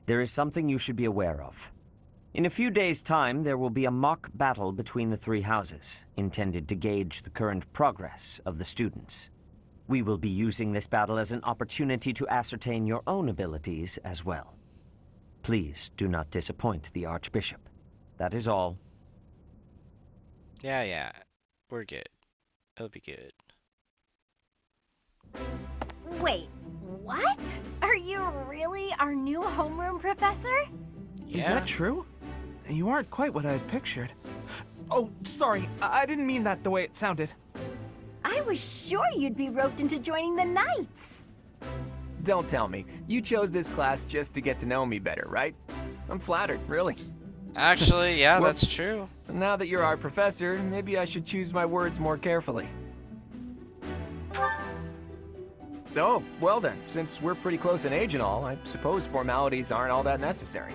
There is something you should be aware of. In a few days' time, there will be a mock battle between the three houses, intended to gauge the current progress of the students. We will be using this battle as an opportunity to ascertain your own abilities as well. Please do not disappoint the Archbishop. That is all. Yeah, we're good. It'll be good. Wait, what? Are you really our new homeroom professor? Yeah. Is that true? You aren't quite what I had pictured. Oh, sorry. I didn't mean that the way it sounded. I was sure you'd be roped into joining the Knights. Don't tell me. You chose this class just to get to know me better, right? I'm flattered, really. Actually, yeah, Whoops. that's true. Now that you're our professor, maybe I should choose my words more carefully. Oh, well then, since we're pretty close in age and all, I suppose formalities aren't all that necessary.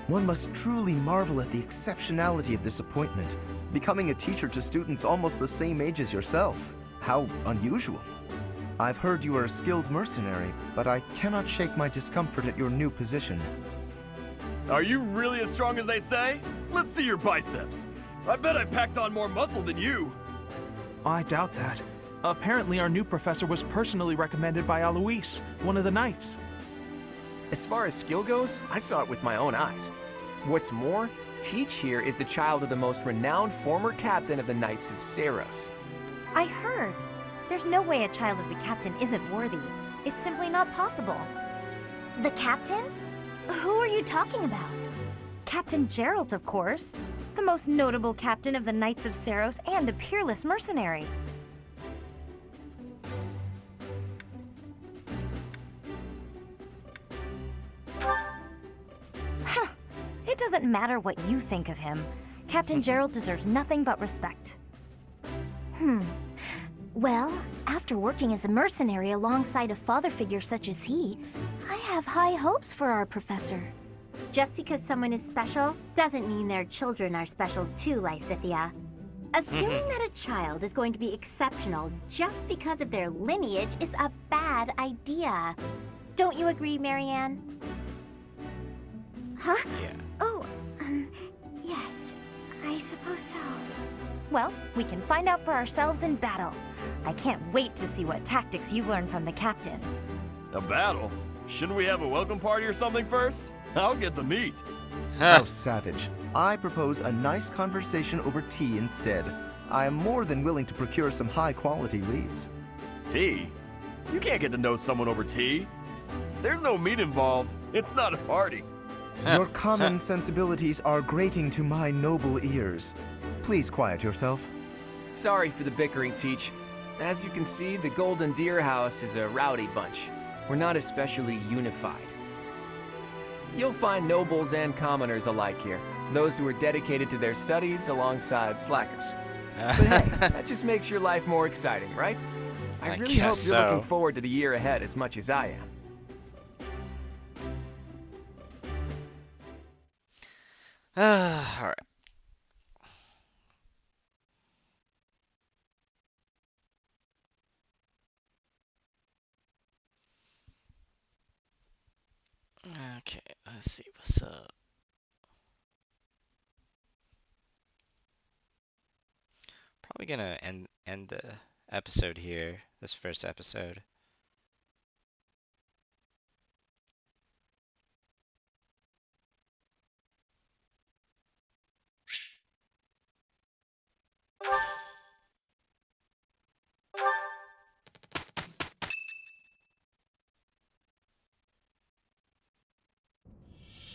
One must truly marvel at the exceptionality of this appointment. Becoming a teacher to students almost the same age as yourself. How unusual. I've heard you are a skilled mercenary, but I cannot shake my discomfort at your new position. Are you really as strong as they say? Let's see your biceps. I bet I packed on more muscle than you. I doubt that. Apparently our new professor was personally recommended by Alois, one of the Knights. As far as skill goes, I saw it with my own eyes. What's more, Teach here is the child of the most renowned former captain of the Knights of Cerros. I heard. There's no way a child of the captain isn't worthy. It's simply not possible. The captain? Who are you talking about? Captain Geralt, of course. The most notable captain of the Knights of Cerros and a peerless mercenary. Huh. It doesn't matter what you think of him. Captain Geralt deserves nothing but respect. Well, after working as a mercenary alongside a father figure such as he, I have high hopes for our professor. Just because someone is special doesn't mean their children are special too, Lysithia. Assuming that a child is going to be exceptional just because of their lineage is a bad idea. Don't you agree, Marianne? Huh? Yeah. Oh, yes, I suppose so. Well, we can find out for ourselves in battle. I can't wait to see what tactics you've learned from the captain. A battle? Shouldn't we have a welcome party or something first? I'll get the meat. How savage. I propose a nice conversation over tea instead. I am more than willing to procure some high-quality leaves. Tea? You can't get to know someone over tea. There's no meat involved. It's not a party. Your common sensibilities are grating to my noble ears. Please quiet yourself. Sorry for the bickering, Teach. As you can see, the Golden Deer House is a rowdy bunch. We're not especially unified. You'll find nobles and commoners alike here. Those who are dedicated to their studies alongside slackers. But hey, that just makes your life more exciting, right? I really hope you're looking forward to the year ahead as much as I am. All right. Okay, let's see what's up. Probably gonna end the episode here, this first episode.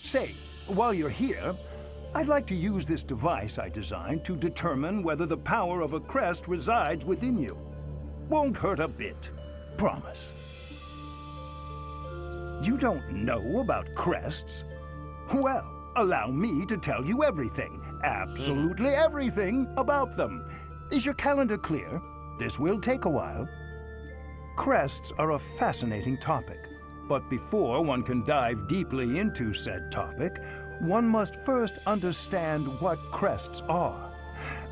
Say, while you're here, I'd like to use this device I designed to determine whether the power of a crest resides within you. Won't hurt a bit. Promise. You don't know about crests? Well, allow me to tell you everything, absolutely everything about them. Is your calendar clear? This will take a while. Crests are a fascinating topic. But before one can dive deeply into said topic, one must first understand what crests are.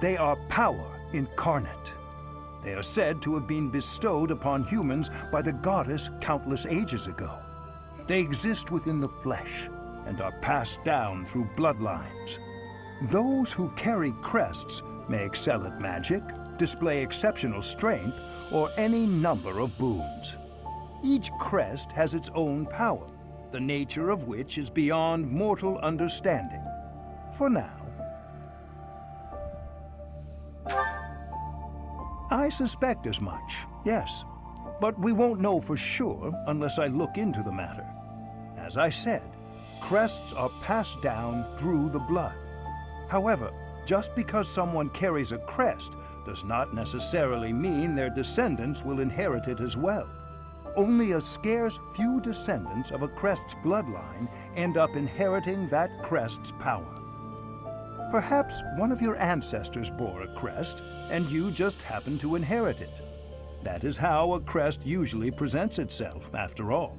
They are power incarnate. They are said to have been bestowed upon humans by the goddess countless ages ago. They exist within the flesh and are passed down through bloodlines. Those who carry crests may excel at magic, display exceptional strength, or any number of boons. Each crest has its own power, the nature of which is beyond mortal understanding. For now. I suspect as much, yes. But we won't know for sure unless I look into the matter. As I said, crests are passed down through the blood. However, just because someone carries a crest does not necessarily mean their descendants will inherit it as well. Only a scarce few descendants of a crest's bloodline end up inheriting that crest's power. Perhaps one of your ancestors bore a crest, and you just happen to inherit it. That is how a crest usually presents itself, after all.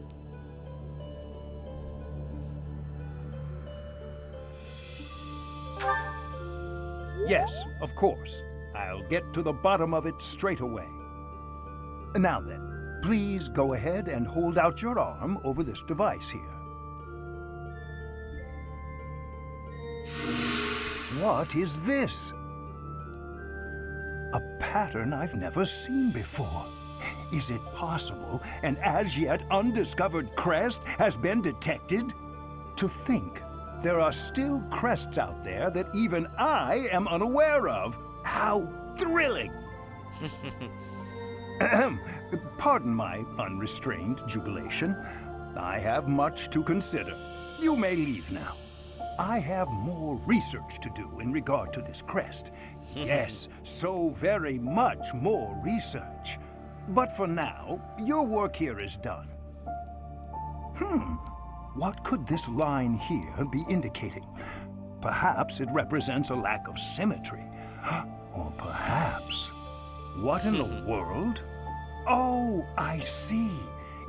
Yes, of course. I'll get to the bottom of it straight away. Now then, please go ahead and hold out your arm over this device here. What is this? A pattern I've never seen before. Is it possible an as yet undiscovered crest has been detected? To think there are still crests out there that even I am unaware of. How thrilling! Pardon my unrestrained jubilation. I have much to consider. You may leave now. I have more research to do in regard to this crest. Yes, so very much more research. But for now, your work here is done. What could this line here be indicating? Perhaps it represents a lack of symmetry. Or perhaps... What in the world? Oh, I see.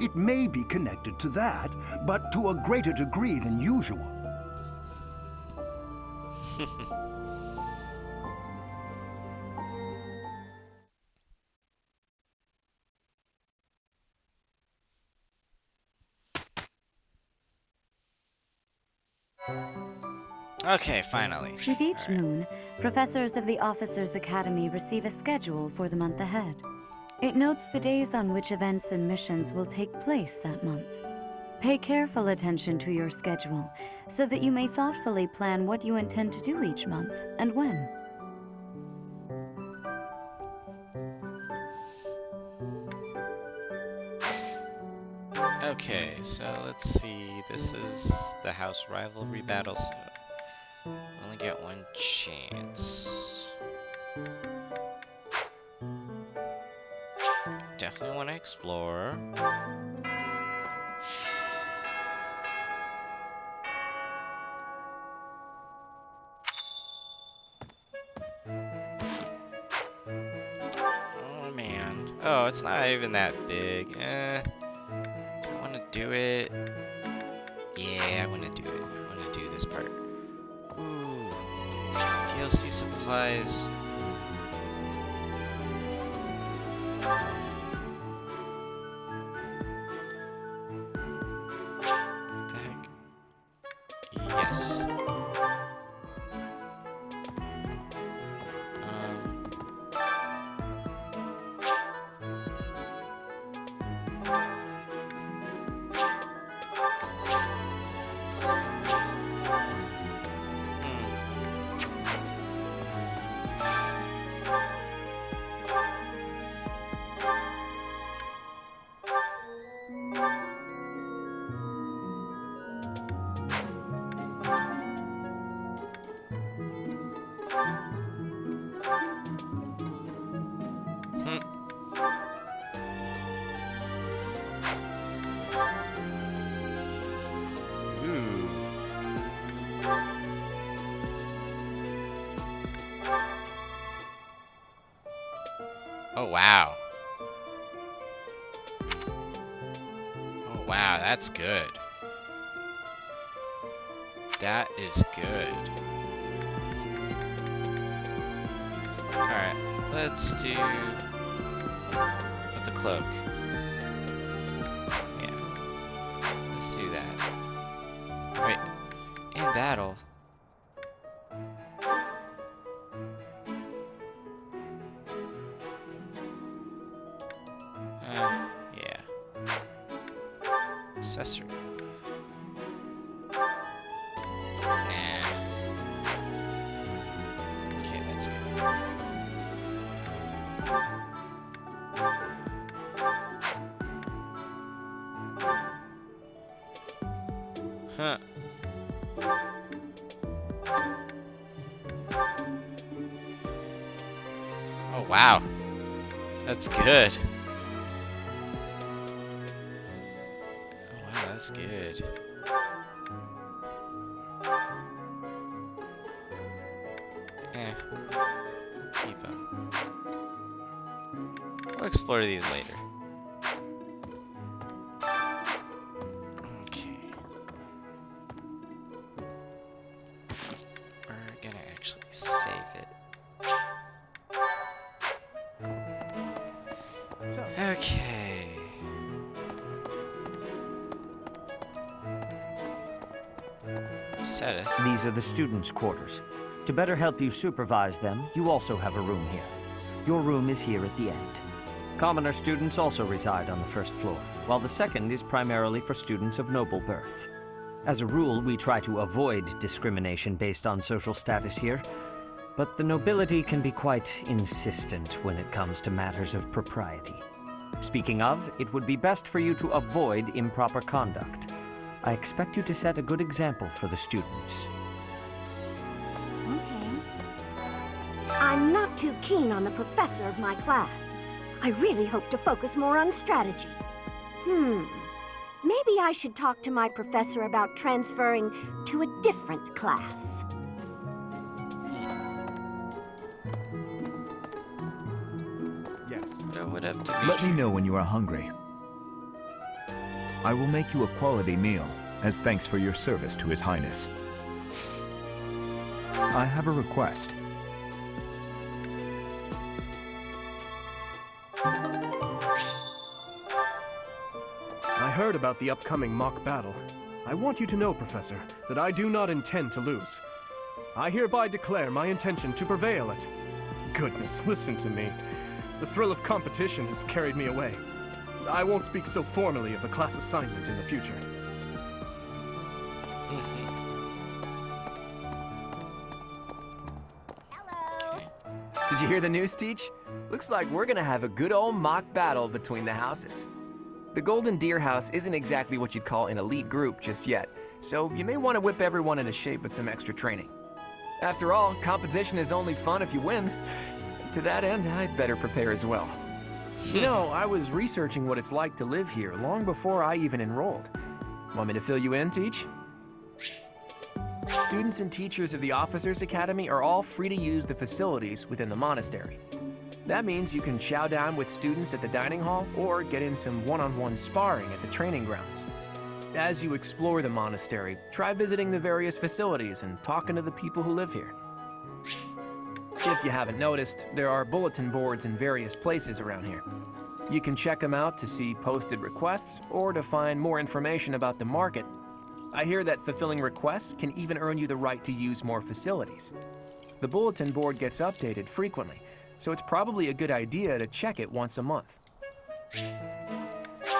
It may be connected to that, but to a greater degree than usual. Okay, finally. With each moon, professors of the Officers' Academy receive a schedule for the month ahead. It notes the days on which events and missions will take place that month. Pay careful attention to your schedule, so that you may thoughtfully plan what you intend to do each month, and when. Okay, so let's see. This is the house rivalry battle, so only get one chance. Definitely want to explore. Oh man. Oh, it's not even that big. Do I want to do it? Yeah, I want to do it. I want to do this part. Ooh. DLC supplies. What the heck? Yes. Oh wow. Oh wow, that's good. That is good. Alright, let's do with the cloak. Yeah. Let's do that. Wait, in battle. Yeah. Accessory. Nah. Okay, that's good. Huh. Oh, wow. That's good. Oh, wow, that's good. Keep them. We'll explore these later. Okay. We're gonna actually save it. Okay. Set it. These are the students' quarters. To better help you supervise them, you also have a room here. Your room is here at the end. Commoner students also reside on the first floor, while the second is primarily for students of noble birth. As a rule, we try to avoid discrimination based on social status here, but the nobility can be quite insistent when it comes to matters of propriety. Speaking of, it would be best for you to avoid improper conduct. I expect you to set a good example for the students. I'm not too keen on the professor of my class. I really hope to focus more on strategy. Maybe I should talk to my professor about transferring to a different class. Yes. What up, Let me know when you are hungry. I will make you a quality meal as thanks for your service to His Highness. I have a request. I heard about the upcoming mock battle. I want you to know, Professor, that I do not intend to lose. I hereby declare my intention to prevail at... Goodness, listen to me. The thrill of competition has carried me away. I won't speak so formally of a class assignment in the future. Did you hear the news, Teach? Looks like we're gonna have a good old mock battle between the houses. The Golden Deer House isn't exactly what you'd call an elite group just yet, so you may want to whip everyone into shape with some extra training. After all, competition is only fun if you win. To that end, I'd better prepare as well. You know, I was researching what it's like to live here long before I even enrolled. Want me to fill you in, Teach? Students and teachers of the Officers Academy are all free to use the facilities within the monastery. That means you can chow down with students at the dining hall or get in some one-on-one sparring at the training grounds. As you explore the monastery, try visiting the various facilities and talking to the people who live here. If you haven't noticed, there are bulletin boards in various places around here. You can check them out to see posted requests or to find more information about the market. I hear that fulfilling requests can even earn you the right to use more facilities. The bulletin board gets updated frequently, so it's probably a good idea to check it once a month.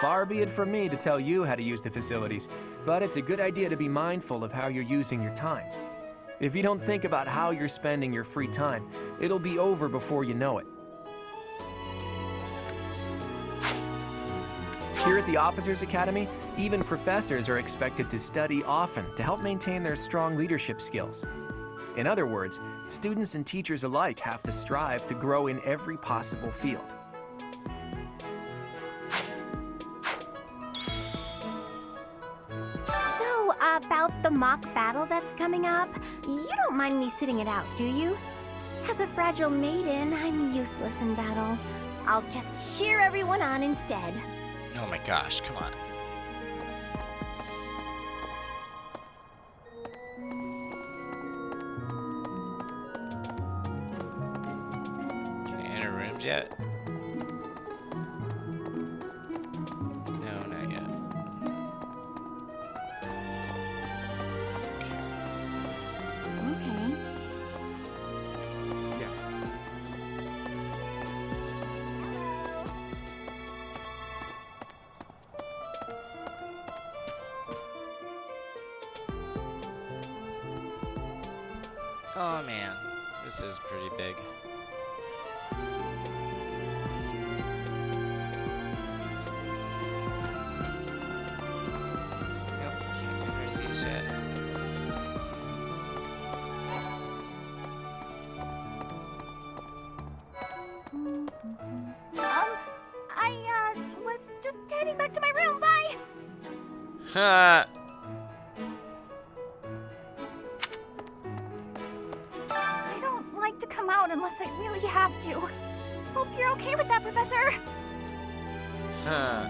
Far be it from me to tell you how to use the facilities, but it's a good idea to be mindful of how you're using your time. If you don't think about how you're spending your free time, it'll be over before you know it. Here at the Officers Academy, even professors are expected to study often to help maintain their strong leadership skills. In other words, students and teachers alike have to strive to grow in every possible field. So, about the mock battle that's coming up, you don't mind me sitting it out, do you? As a fragile maiden, I'm useless in battle. I'll just cheer everyone on instead. Oh my gosh, come on. robes yet? No, not yet. Okay. Yes. Oh man, this is pretty big. Yep, can't get rid of these yet. I was just heading back to my room. Bye! Ha! I don't like to come out unless I really have to. Hope you're okay with that, Professor. Huh.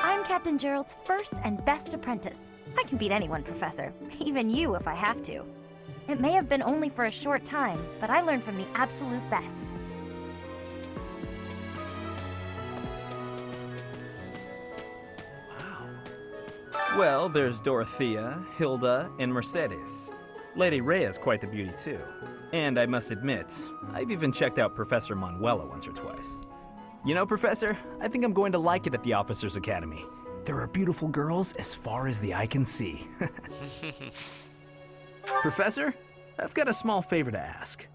I'm Captain Gerald's first and best apprentice. I can beat anyone, Professor. Even you if I have to. It may have been only for a short time, but I learned from the absolute best. Well, there's Dorothea, Hilda, and Mercedes. Lady Raya is quite the beauty too. And I must admit, I've even checked out Professor Manuela once or twice. You know, Professor, I think I'm going to like it at the Officers Academy. There are beautiful girls as far as the eye can see. Professor, I've got a small favor to ask.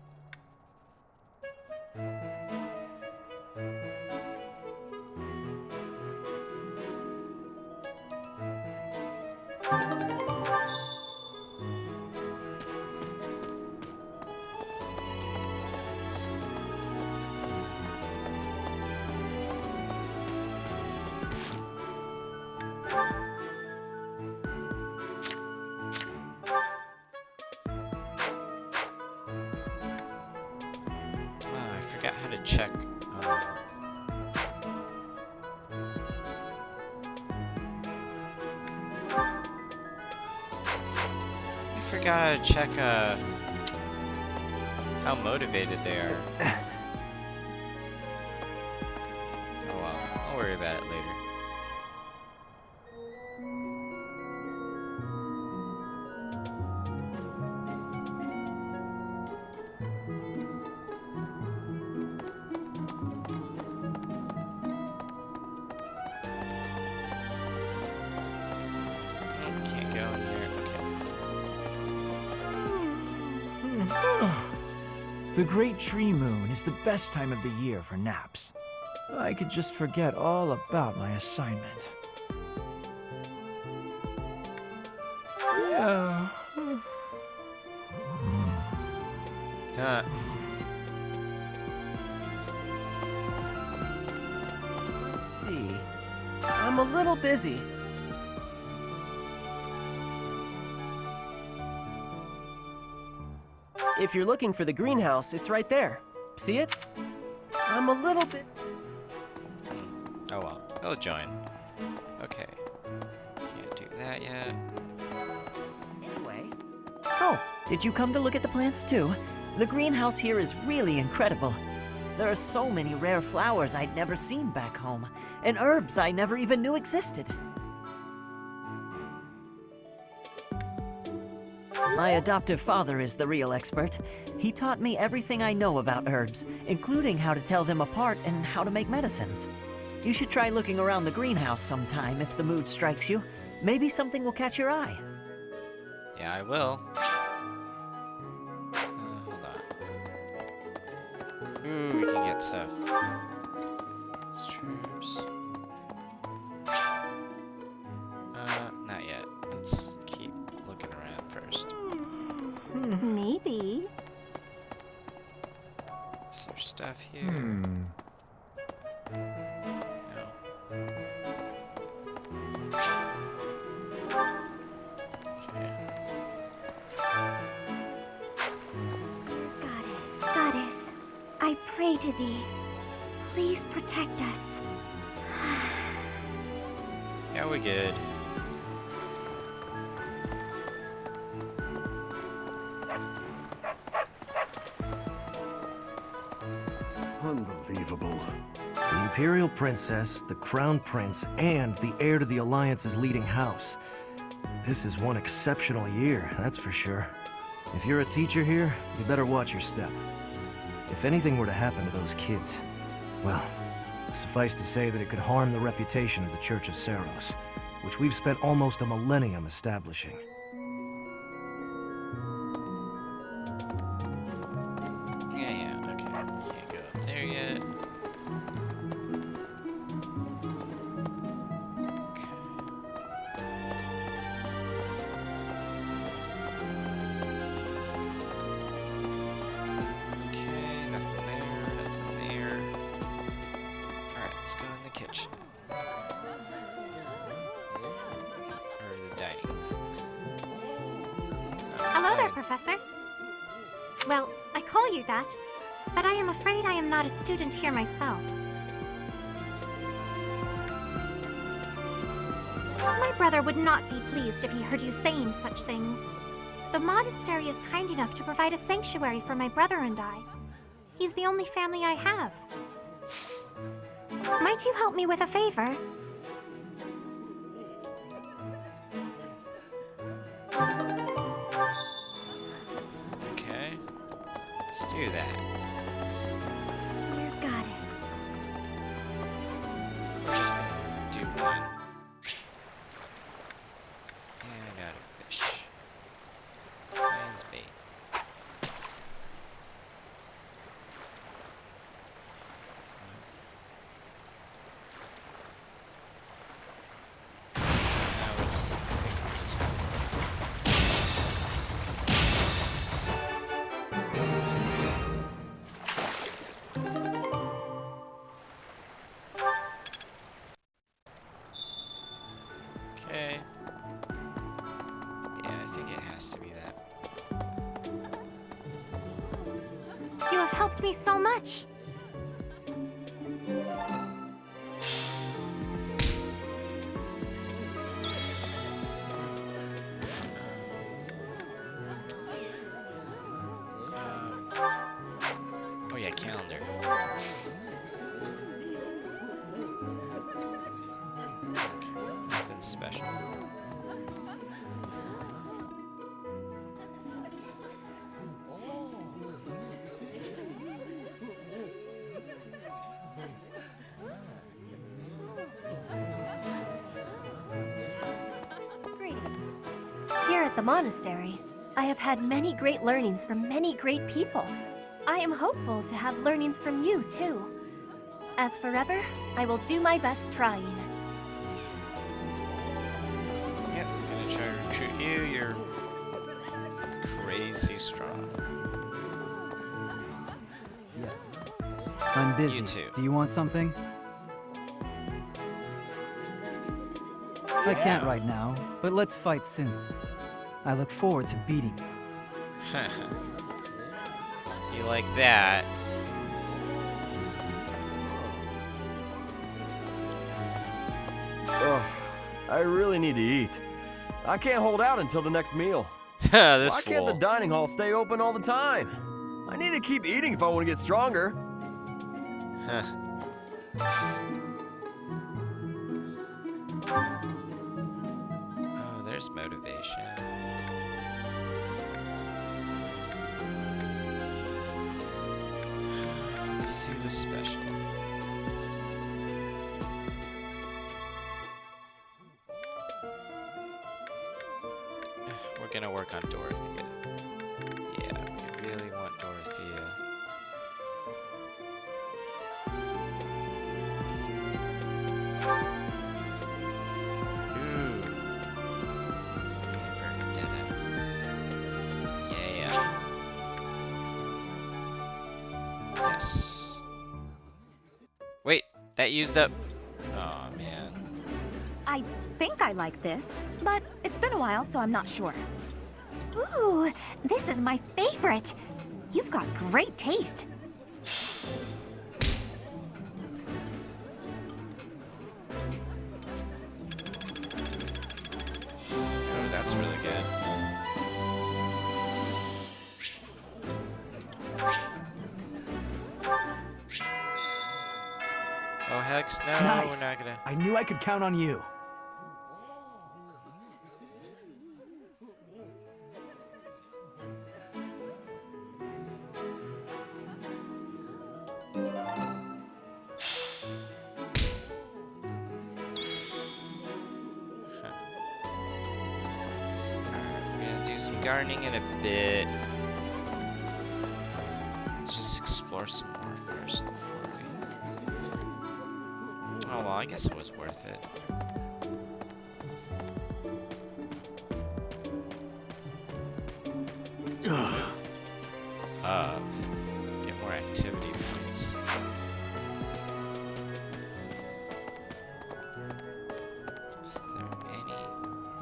I forgot how to check. I forgot how to check how motivated they are. Oh well, I'll worry about it later. Can't go in here. Okay. The Great Tree Moon is the best time of the year for naps. I could just forget all about my assignment. Yeah. Huh. Let's see. I'm a little busy. If you're looking for the greenhouse, it's right there. See it? I'm a little bit... Oh well, he'll join. Okay. Can't do that yet. Anyway. Oh, did you come to look at the plants too? The greenhouse here is really incredible. There are so many rare flowers I'd never seen back home, and herbs I never even knew existed. My adoptive father is the real expert. He taught me everything I know about herbs, including how to tell them apart and how to make medicines. You should try looking around the greenhouse sometime if the mood strikes you. Maybe something will catch your eye. Yeah, I will. Hold on. Ooh, we can get stuff. Troops. Not yet. Let's keep looking around first. Maybe. Is there stuff here? No. Goddess, I pray to thee. Please protect us. Yeah, we're good. unbelievable. The Imperial Princess, the Crown Prince, and the heir to the Alliance's leading house. This is one exceptional year, that's for sure. If you're a teacher here, you better watch your step. If anything were to happen to those kids, well, suffice to say that it could harm the reputation of the Church of Cerros, which we've spent almost a millennium establishing. Yeah, okay. Can't go up there yet. Okay, nothing there, nothing there. Alright, let's go in the kitchen. Or the dining. Hello there, Professor. Well, I call you that, but I am afraid I am not a student here myself. My brother would not be pleased if he heard you saying such things. The monastery is kind enough to provide a sanctuary for my brother and I. He's the only family I have. Might you help me with a favor? Okay, let's do that. Dear goddess. We're just gonna do one. And out of fish. And bait. Now we'll just, I think we'll just have okay. Yeah, I think it has to be that. You have helped me so much. Oh yeah, calendar. Okay, nothing special. Greetings. Here at the monastery, I have had many great learnings from many great people. I am hopeful to have learnings from you, too. As forever, I will do my best trying. Yep, gonna try to recruit you. You're crazy strong. Yes. I'm busy. You too. Do you want something? I can't right now, but let's fight soon. I look forward to beating you. You like that? Ugh, I really need to eat. I can't hold out until the next meal. This Why can't the fool. dining hall stay open all the time? I need to keep eating if I want to get stronger. Oh, there's motivation. Let's do the special. We're gonna work on Dorothea. Yeah, we really want Dorothea. Ooh. Yeah. Yes. Wait, that used up. Oh man. I think I like this, but it's been a while, so I'm not sure. Ooh, this is my favorite. You've got great taste. Oh, that's really good. Oh, hex no, Nice. we're not gonna. I knew I could count on you. We're gonna do some gardening in a bit. Let's just explore some more first before we. Oh well, I guess it was worth it. Get more activity points. Is there any?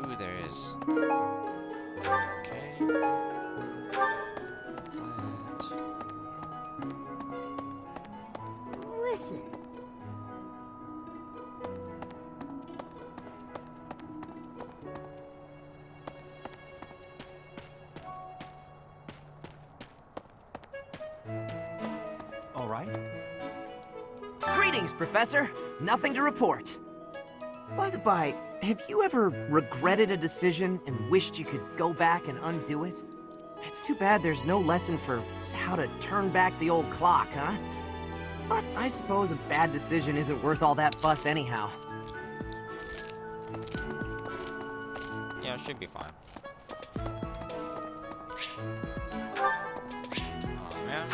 Ooh, there is. Okay. Listen. All right. Greetings, Professor. Nothing to report. By the by, have you ever regretted a decision and wished you could go back and undo it? It's too bad there's no lesson for how to turn back the old clock, huh? But I suppose a bad decision isn't worth all that fuss anyhow. Yeah, it should be fine. Oh man.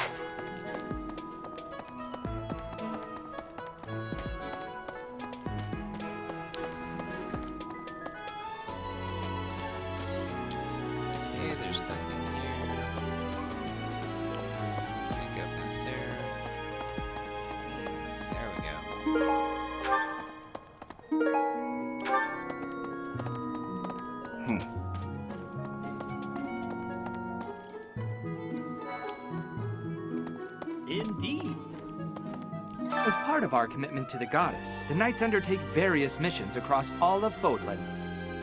Okay, there's nothing here. Can't go past there. There we go. Indeed. As part of our commitment to the goddess, the Knights undertake various missions across all of Fodlan.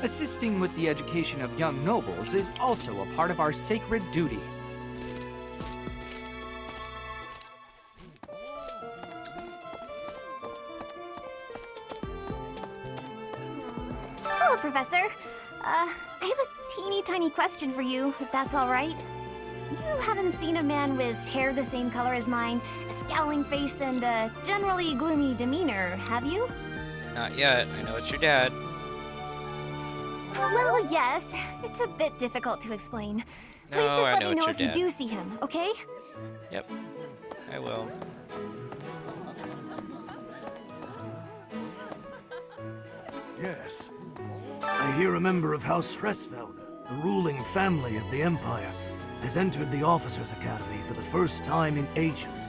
Assisting with the education of young nobles is also a part of our sacred duty. Hello, Professor. I have a teeny tiny question for you, if that's all right. You haven't seen a man with hair the same color as mine, a scowling face, and a generally gloomy demeanor, have you? Not yet. I know it's your dad. Well, yes. It's a bit difficult to explain. Please No, just I let know me know it's if your you dad. do see him, okay? Yep. I will. Yes. I hear a member of House Fresfeld, the ruling family of the Empire, has entered the Officers' Academy for the first time in ages.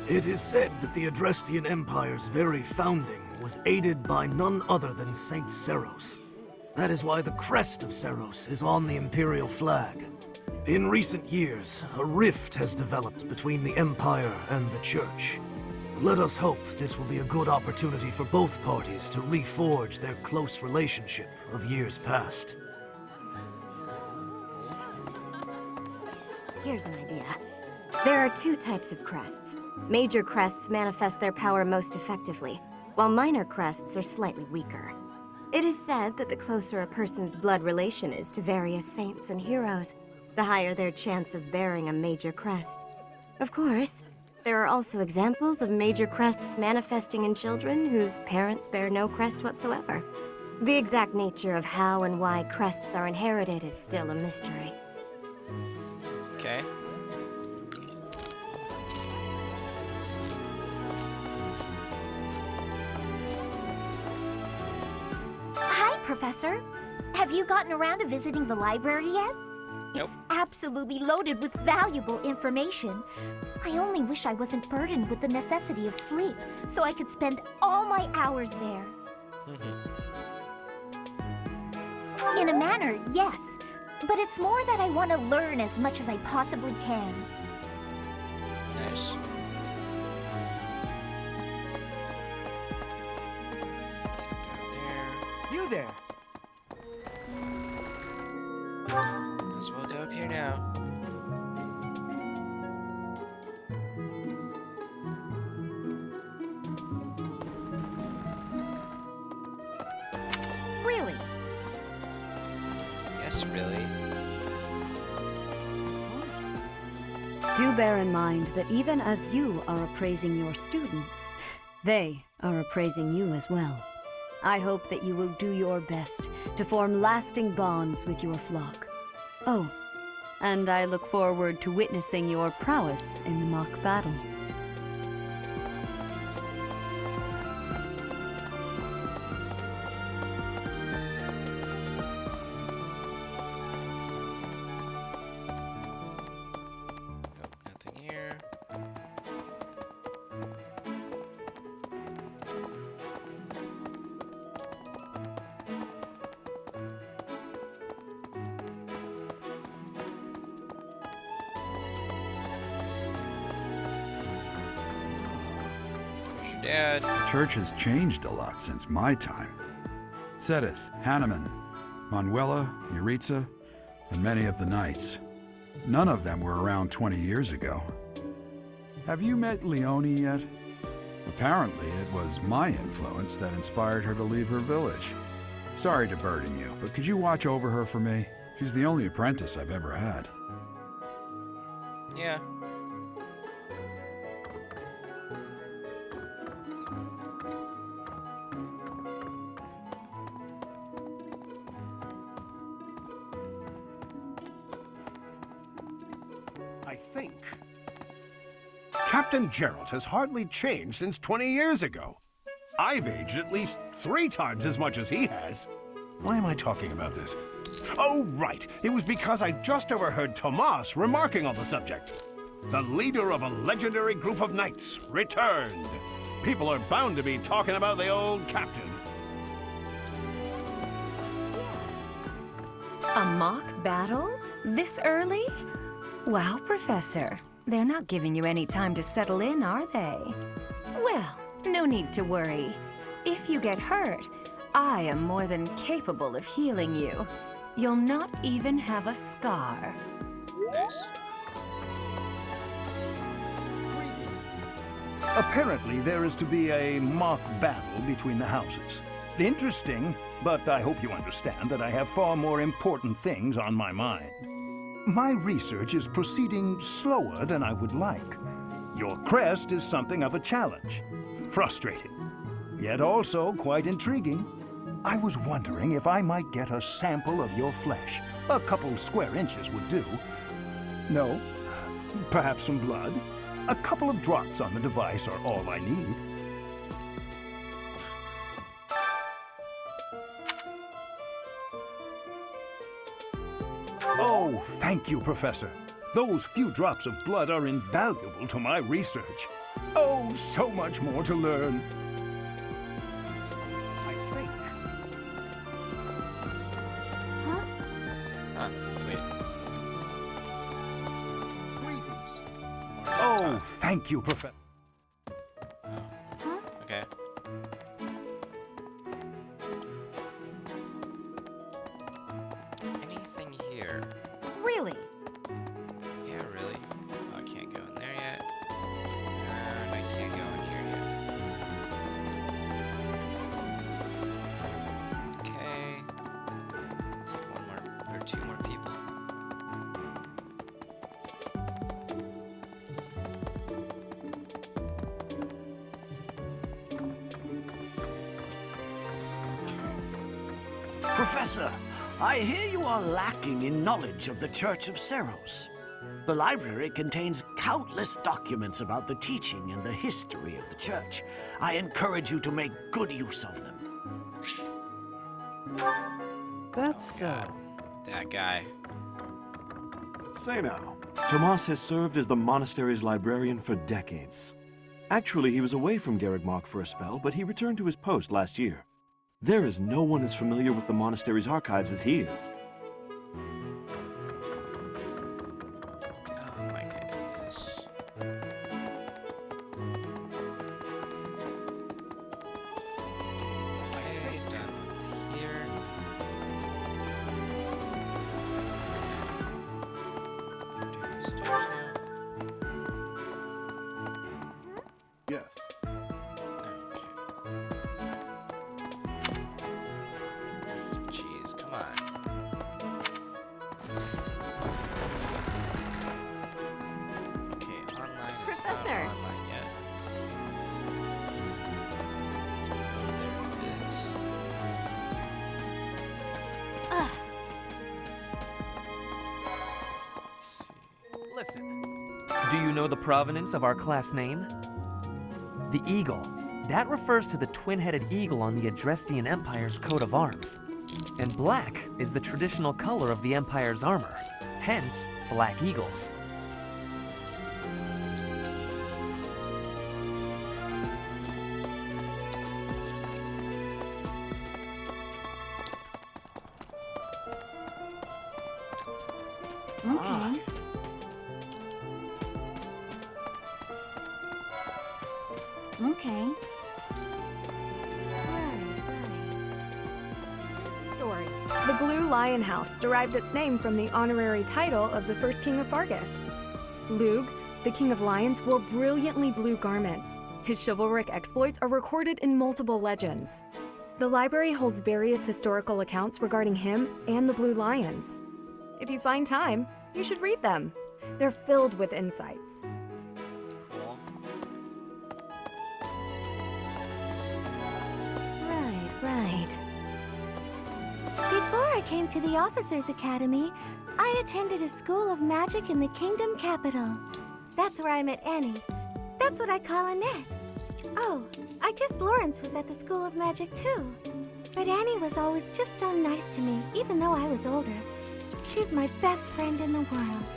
It is said that the Adrestian Empire's very founding was aided by none other than Saint Cerros. That is why the crest of Cerros is on the Imperial flag. In recent years, a rift has developed between the Empire and the Church. Let us hope this will be a good opportunity for both parties to reforge their close relationship of years past. Here's an idea. There are two types of crests. Major crests manifest their power most effectively, while minor crests are slightly weaker. It is said that the closer a person's blood relation is to various saints and heroes, the higher their chance of bearing a major crest. Of course, there are also examples of major crests manifesting in children whose parents bear no crest whatsoever. The exact nature of how and why crests are inherited is still a mystery. Okay. Hi, Professor. Have you gotten around to visiting the library yet? Nope. It's absolutely loaded with valuable information. I only wish I wasn't burdened with the necessity of sleep, so I could spend all my hours there. In a manner, yes. But it's more that I want to learn as much as I possibly can. Nice. You there! Might as well go up here now. really? Do bear in mind that even as you are appraising your students, they are appraising you as well. I hope that you will do your best to form lasting bonds with your flock. Oh, and I look forward to witnessing your prowess in the mock battle. Nothing here. Dad. The church has changed a lot since my time. Sedith, Hanneman, Manuela, Yuritsa, and many of the knights. None of them were around 20 years ago. Have you met Leonie yet? Apparently, it was my influence that inspired her to leave her village. Sorry to burden you, but could you watch over her for me? She's the only apprentice I've ever had. Yeah. I think Captain Gerald has hardly changed since 20 years ago. I've aged at least 3 times as much as he has. Why am I talking about this? Oh, right. It was because I just overheard Tomas remarking on the subject. The leader of a legendary group of knights returned. People are bound to be talking about the old captain. A mock battle? This early? Wow, Professor. They're not giving you any time to settle in, are they? Well, no need to worry. If you get hurt, I am more than capable of healing you. You'll not even have a scar. Nice. Apparently, there is to be a mock battle between the houses. Interesting, but I hope you understand that I have far more important things on my mind. My research is proceeding slower than I would like. Your crest is something of a challenge. Frustrating, yet also quite intriguing. I was wondering if I might get a sample of your flesh. A couple square inches would do. No? Perhaps some blood? A couple of drops on the device are all I need. Oh, thank you, Professor. Those few drops of blood are invaluable to my research. Oh, so much more to learn. I think. Wait. Oh, thank you, Professor. Okay. Anything here? Really? Yeah, really? Oh, I can't go in there yet. And I can't go in here yet. Okay. Looks like one more, or 2 more people. Professor, I hear you are lacking in knowledge of the Church of Cerros. The library contains countless documents about the teaching and the history of the church. I encourage you to make good use of them. That's, That guy. Say now, Tomas has served as the monastery's librarian for decades. Actually, he was away from Garrigmark for a spell, but he returned to his post last year. There is no one as familiar with the monastery's archives as he is. Oh my goodness. Okay, done with here. Doing the stairs now. yes. Jeez, come on. Do you know the provenance of our class name? The eagle. That refers to the twin-headed eagle on the Adrestian Empire's coat of arms. And black is the traditional color of the Empire's armor, hence black eagles. Okay. Okay. Story. The Blue Lion House derived its name from the honorary title of the first king of Fargus. Lug, the king of lions, wore brilliantly blue garments. His chivalric exploits are recorded in multiple legends. The library holds various historical accounts regarding him and the Blue Lions. If you find time, you should read them. They're filled with insights. Right. Before I came to the Officers Academy, I attended a school of magic in the Kingdom Capital. That's where I met Annie. That's what I call Annette. Oh, I guess Lawrence was at the School of Magic too. But Annie was always just so nice to me, even though I was older. She's my best friend in the world.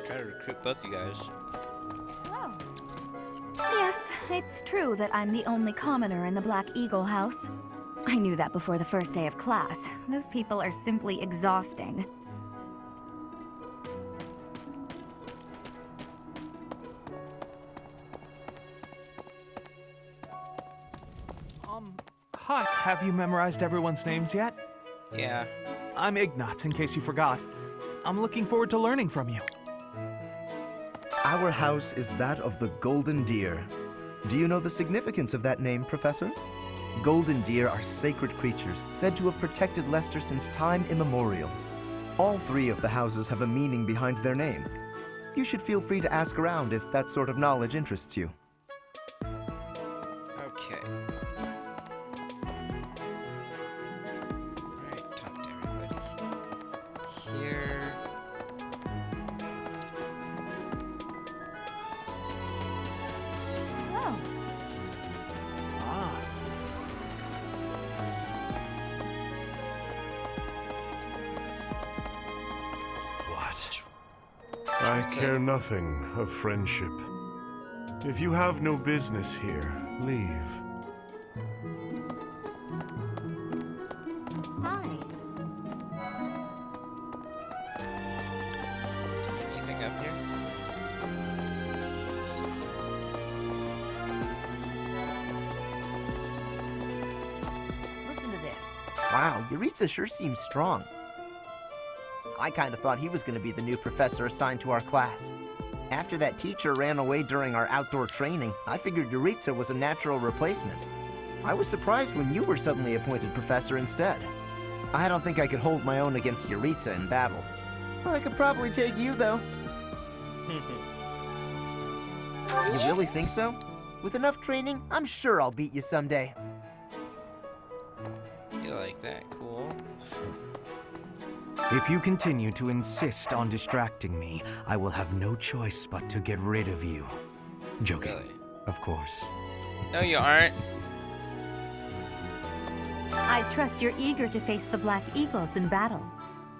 Try to recruit both you guys. Yes, it's true that I'm the only commoner in the Black Eagle house. I knew that before the first day of class. Those people are simply exhausting. Hi, have you memorized everyone's names yet? Yeah. I'm Ignatz, in case you forgot. I'm looking forward to learning from you. Our house is that of the Golden Deer. Do you know the significance of that name, Professor? Golden deer are sacred creatures, said to have protected Leicester since time immemorial. All three of the houses have a meaning behind their name. You should feel free to ask around if that sort of knowledge interests you. Okay. Alright, talk to everybody here. Oh. What? I care nothing of friendship. If you have no business here, leave. Hi. Anything up here? Listen to this. Wow, Yuritsa sure seems strong. I kind of thought he was going to be the new professor assigned to our class. After that teacher ran away during our outdoor training, I figured Yuritsa was a natural replacement. I was surprised when you were suddenly appointed professor instead. I don't think I could hold my own against Yuritsa in battle. Well, I could probably take you, though. You really think so? With enough training, I'm sure I'll beat you someday. You like that? Cool. If you continue to insist on distracting me, I will have no choice but to get rid of you. Joking, Really? of course. No, you aren't. I trust you're eager to face the Black Eagles in battle.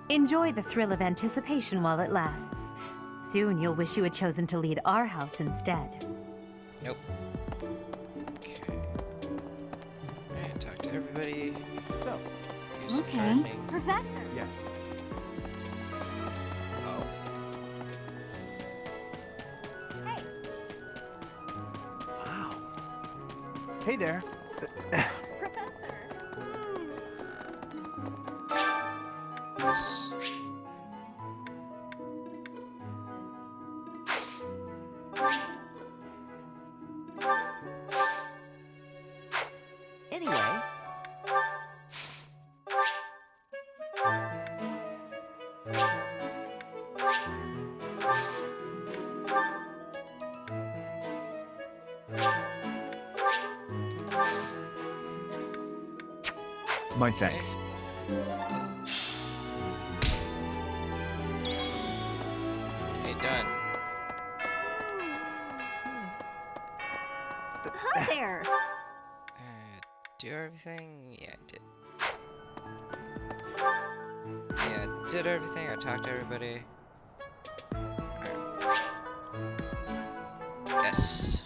Enjoy the thrill of anticipation while it lasts. Soon you'll wish you had chosen to lead our house instead. Nope. Okay. And talk to everybody. So. Okay. Professor. Yes. Oh. Wow. Hey there. Professor. Yes. Anyway. My thanks. Hi there. Do everything? Yeah, I did. Yeah, I did everything. I talked to everybody. Alright. Yes.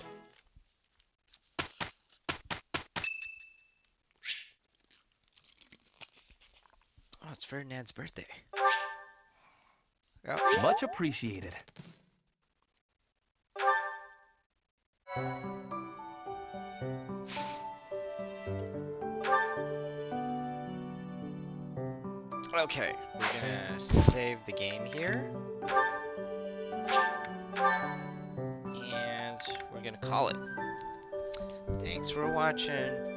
Oh, it's Ferdinand's birthday. Yep. Much appreciated. Okay, we're gonna save the game here. And we're gonna call it. Thanks for watching.